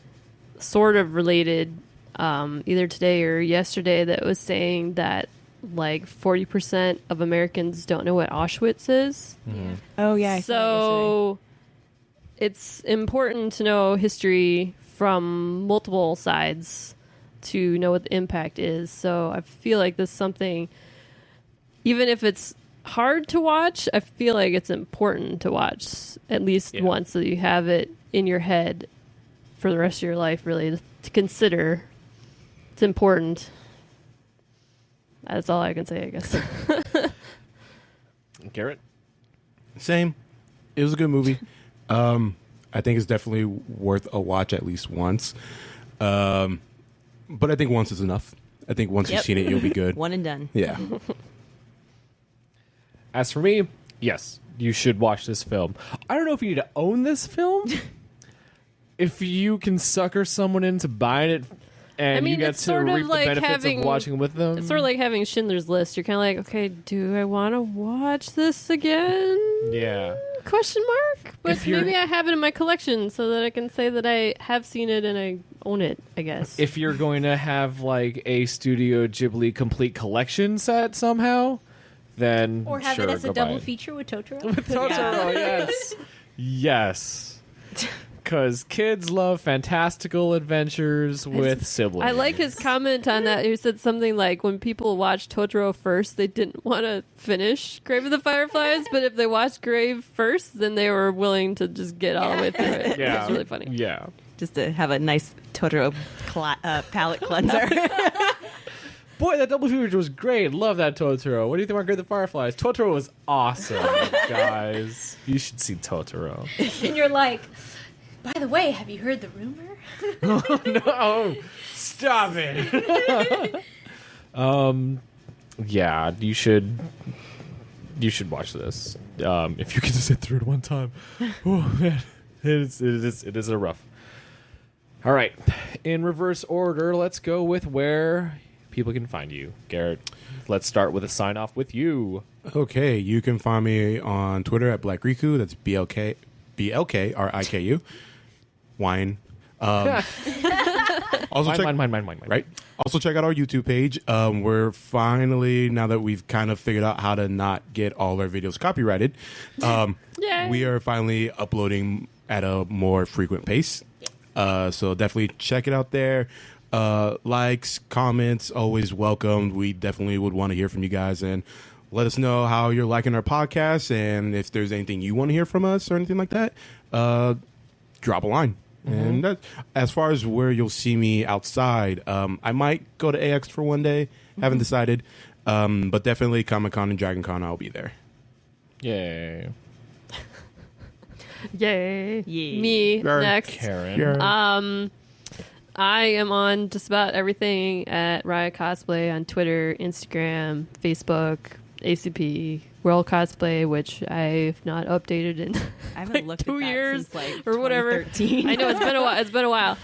sort of related, either today or yesterday, that was saying that like 40% of Americans don't know what Auschwitz is. Oh, yeah. I saw So it's important to know history from multiple sides to know what the impact is. So I feel like this is something, even if it's hard to watch, I feel like it's important to watch at least once, so you have it in your head for the rest of your life, really, to consider. It's important. That's all I can say, I guess. Garrett? Same. It was a good movie. I think it's definitely worth a watch at least once. But I think once is enough. I think once you've seen it, you'll be good. One and done. Yeah. As for me, yes, you should watch this film. I don't know if you need to own this film. If you can sucker someone into buying it and you get it's to sort of reap like the benefits having- of watching with them. It's sort of like having Schindler's List. You're kind of like, okay, do I want to watch this again? Yeah. Question mark? But If you're- maybe I have it in my collection so that I can say that I have seen it and I own it, I guess. If you're going to have like a Studio Ghibli complete collection set somehow, then Or have sure, it as a go buy double it. feature with Totoro. Totoro, yes. Yes. Because kids love fantastical adventures with siblings. I like his comment on that. He said something like, when people watched Totoro first, they didn't want to finish Grave of the Fireflies, but if they watched Grave first, then they were willing to just get all the way through it. Yeah. It's really funny. Yeah. Just to have a nice Totoro palette cleanser. Boy, that double feature was great. Love that Totoro. What do you think about Grave of the Fireflies? Totoro was awesome, guys. You should see Totoro. And you're like, by the way, have you heard the rumor? No, stop it. Yeah, you should watch this. If you can just sit through it one time. Oh man, it is a rough. All right, in reverse order, let's go with where people can find you. Garrett, let's start with a sign off with you. Okay, you can find me on Twitter at Black Riku. That's BLKRIKU. Wine. Also check, Mine. right? Also check out our YouTube page. We're finally, now that we've kind of figured out how to not get all our videos copyrighted, Yay. we are finally uploading at a more frequent pace. So definitely check it out there. Likes, comments, always welcomed. We definitely would want to hear from you guys and let us know how you're liking our podcast, and if there's anything you want to hear from us or anything like that, drop a line. And that, as far as where you'll see me outside, I might go to AX for one day. Haven't decided. But definitely Comic-Con and Dragon Con, I'll be there. Yay. Yay. Yay. Me Yarn. next. Karen. I am on just about everything at Riot Cosplay on Twitter, Instagram, Facebook, ACP, World Cosplay, which I've not updated in I haven't like looked 2 at that years since like or whatever. 2013. I know it's been a while.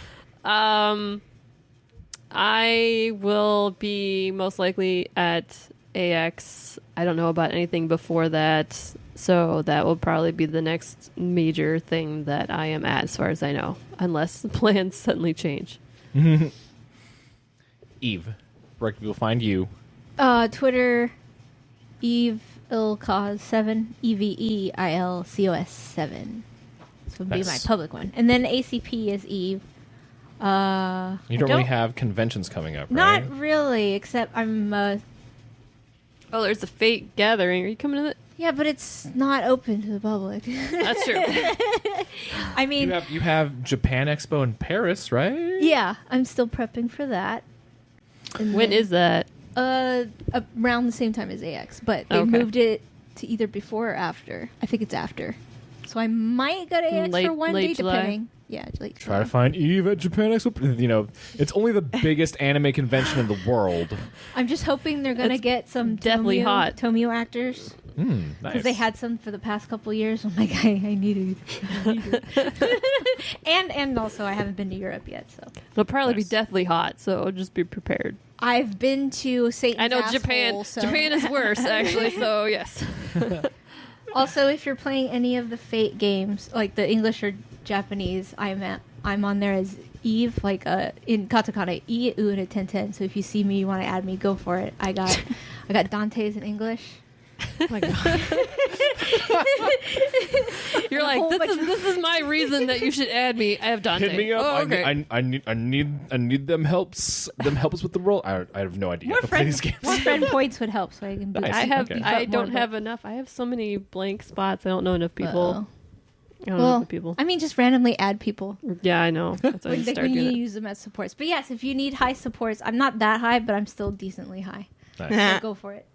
I will be most likely at AX. I don't know about anything before that, so that will probably be the next major thing that I am at, as far as I know, unless the plans suddenly change. Eve, where can people find you? Twitter, Eve Ilcos 7, EVEILCOS 7. This would be my Nice. public one, and then ACP is Eve. You don't really have conventions coming up, right? Not really, except I'm. Oh, there's a Fate gathering. Are you coming to it? Yeah, but it's not open to the public. That's true. I mean, You have Japan Expo in Paris, right? yeah, I'm still prepping for that. And When then- is that? around the same time as AX, but they Okay. moved it to either before or after. I think it's after. So I might go to AX Late- for one late day, July? depending. Yeah, late Try July. to find Eve at Japan Expo. You know, it's only the biggest anime convention in the world. I'm just hoping they're gonna It's get some deathly hot. Tomio actors Nice. because they had some for the past couple years. I'm like, I need it. and also I haven't been to Europe yet, so It'll probably Nice. be deathly hot, so just be prepared. I've been to Satan's I know asshole, Japan. so. Japan is worse, actually. So yes. Also, if you're playing any of the Fate games, like the English or Japanese, I'm on there as Eve, like in katakana, E Una 1010. So if you see me, you want to add me, go for it. I got Dante's in English. Oh my God. You're like, this is my reason that you should add me. I have Dante. Hit me up. Oh, okay. I need them helps with the role. I have no idea how to play these games. More friend points would help, so I can. Nice. I have. Okay. I More, don't but- have enough. I have so many blank spots. I don't know enough people. I don't know Well, enough people. I mean, just randomly add people. Yeah, I know. That's why I Like start when you doing it. use them as supports. But yes, if you need high supports, I'm not that high, but I'm still decently high. Nice. So go for it.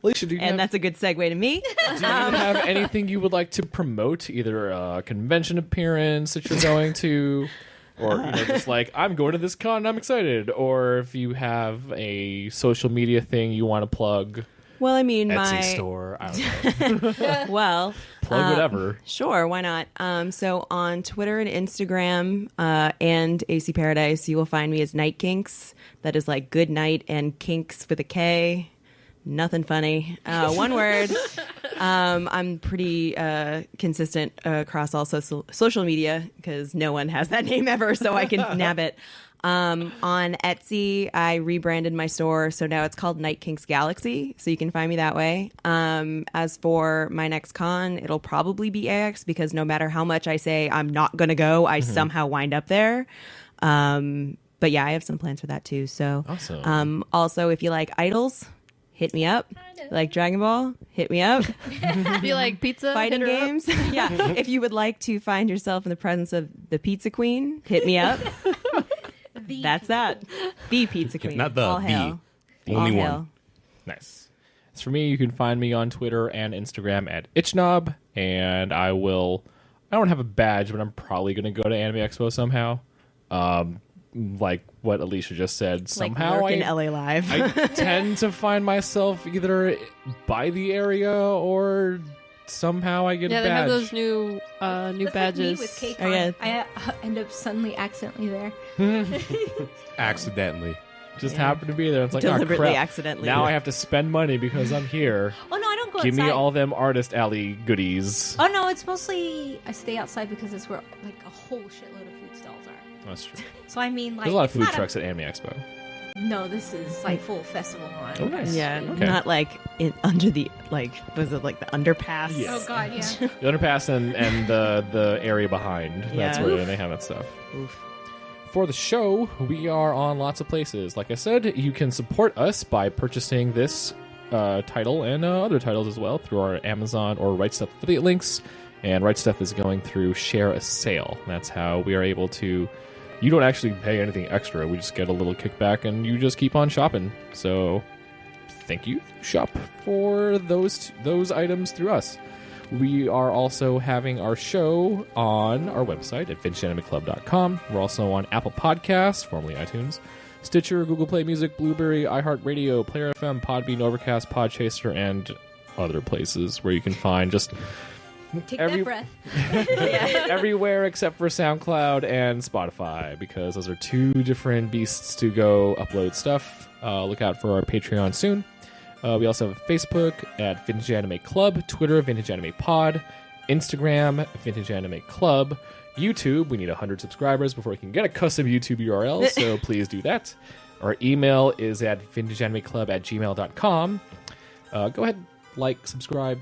Alicia, do you And have, that's a good segue to me. do you have anything you would like to promote? Either a convention appearance that you're going to, or just like I'm going to this con and I'm excited, or if you have a social media thing you want to plug, Well, I mean, Etsy store, I don't know, well, plug whatever. Sure, why not? So on Twitter and Instagram and AC Paradise, you will find me as Night Kinks. That is like good night and kinks with a K. Nothing funny. One word. I'm pretty consistent across all social media because no one has that name ever, so I can nab it. On Etsy, I rebranded my store, so now it's called Night Kinks Galaxy, so you can find me that way. As for my next con, it'll probably be AX because no matter how much I say I'm not going to go, I somehow wind up there. But yeah, I have some plans for that too. So, Awesome. also, if you like idols, hit me up. Like Dragon Ball, hit me up. If you like pizza, Fighting hit her up. games, yeah. If you would like to find yourself in the presence of the Pizza Queen, hit me up. That's that. The Pizza Queen. Not the, All the. hail. Only All one. hail. Nice. As for me, you can find me on Twitter and Instagram at itchnob, and I don't have a badge, but I'm probably going to go to Anime Expo somehow. Like what Alicia just said, somehow like work in LA Live. I tend to find myself either by the area or somehow I get Yeah, a they badge. have those new That's badges. Like me with Oh, yeah. I end up suddenly accidentally there. Accidentally. Just Yeah. happen to be there. It's like, Deliberately, oh, crap. accidentally. Now I have to spend money because I'm here. Oh no, I don't go Give outside. me all them artist alley goodies. Oh no, it's mostly I stay outside because it's where like a whole shitload of food stalls are. That's true. So I mean, like There's a lot of it's food not trucks at Anime Expo. No, this is like full festival on. Oh, nice. Yeah, Okay. not like under the was it like the underpass? Yeah. Oh god, yeah. The underpass and the area behind. That's Yeah. where they have that stuff. Oof. For the show, we are on lots of places. Like I said, you can support us by purchasing this title and other titles as well through our Amazon or Right Stuff affiliate links. And Right Stuff is going through Share a Sale. That's how we are able to... You don't actually pay anything extra. We just get a little kickback and you just keep on shopping. So thank you, shop, for those items through us. We are also having our show on our website at VintageAnimeClub.com. We're also on Apple Podcasts, formerly iTunes, Stitcher, Google Play Music, Blueberry, iHeartRadio, Player FM, Podbean, Overcast, Podchaser, and other places where you can find just Take Every- that breath. everywhere except for SoundCloud and Spotify, because those are two different beasts to go upload stuff. Look out for our Patreon soon. We also have Facebook at Vintage Anime Club, Twitter Vintage Anime Pod, Instagram Vintage Anime Club, YouTube. We need 100 subscribers before we can get a custom YouTube URL, so please do that. Our email is at vintageanimeclub@gmail.com. Go ahead, like, subscribe,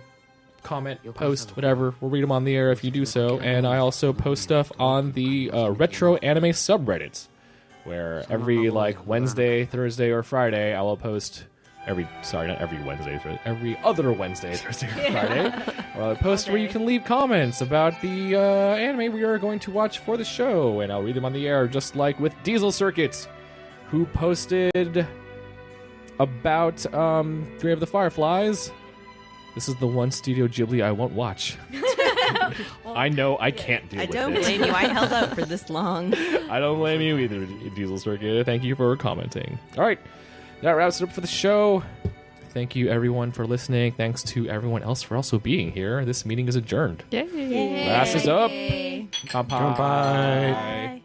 comment, post, whatever. We'll read them on the air if you do so. And I also post stuff on the retro anime subreddits, where every Wednesday, Thursday, or Friday, I will post every other Wednesday, Thursday, or Friday. I'll post where you can leave comments about the anime we are going to watch for the show, and I'll read them on the air, just like with Diesel Circuits, who posted about Grave of the Fireflies. This is the one Studio Ghibli I won't watch. I know I can't deal with it. I don't blame you. I held out for this long. I don't blame you either, Diesel Circuit. Thank you for commenting. All right, that wraps it up for the show. Thank you, everyone, for listening. Thanks to everyone else for also being here. This meeting is adjourned. Yay. Glass is up. Yay. Kanpai.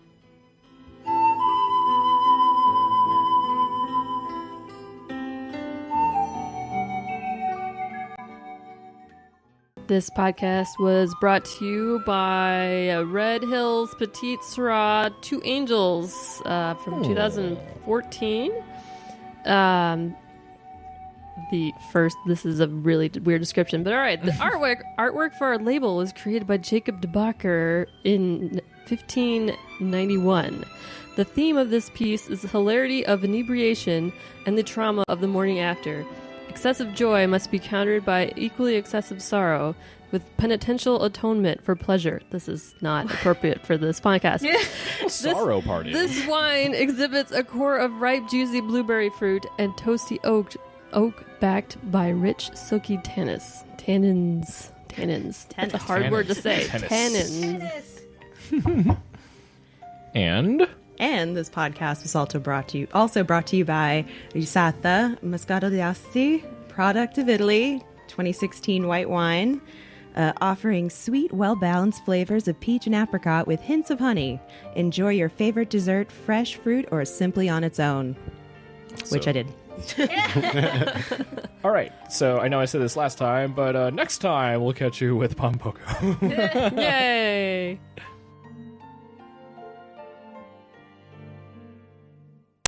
This podcast was brought to you by Red Hills Petite Syrah 2 Angels from 2014. This is a really weird description, but all right. The artwork for our label was created by Jacob de Backer in 1591. The theme of this piece is the hilarity of inebriation and the trauma of the morning after. Excessive joy must be countered by equally excessive sorrow, with penitential atonement for pleasure. This is not appropriate for this podcast. Sorrow party. This wine exhibits a core of ripe, juicy blueberry fruit and toasty oak backed by rich, silky tannins. That's a hard word to say. Tannins. And this podcast was also brought to you by Risata Moscato d'Asti, product of Italy, 2016 white wine, offering sweet, well-balanced flavors of peach and apricot with hints of honey. Enjoy your favorite dessert, fresh fruit, or simply on its own, which I did. all right, so I know I said this last time, but next time we'll catch you with Pompoko. Yay!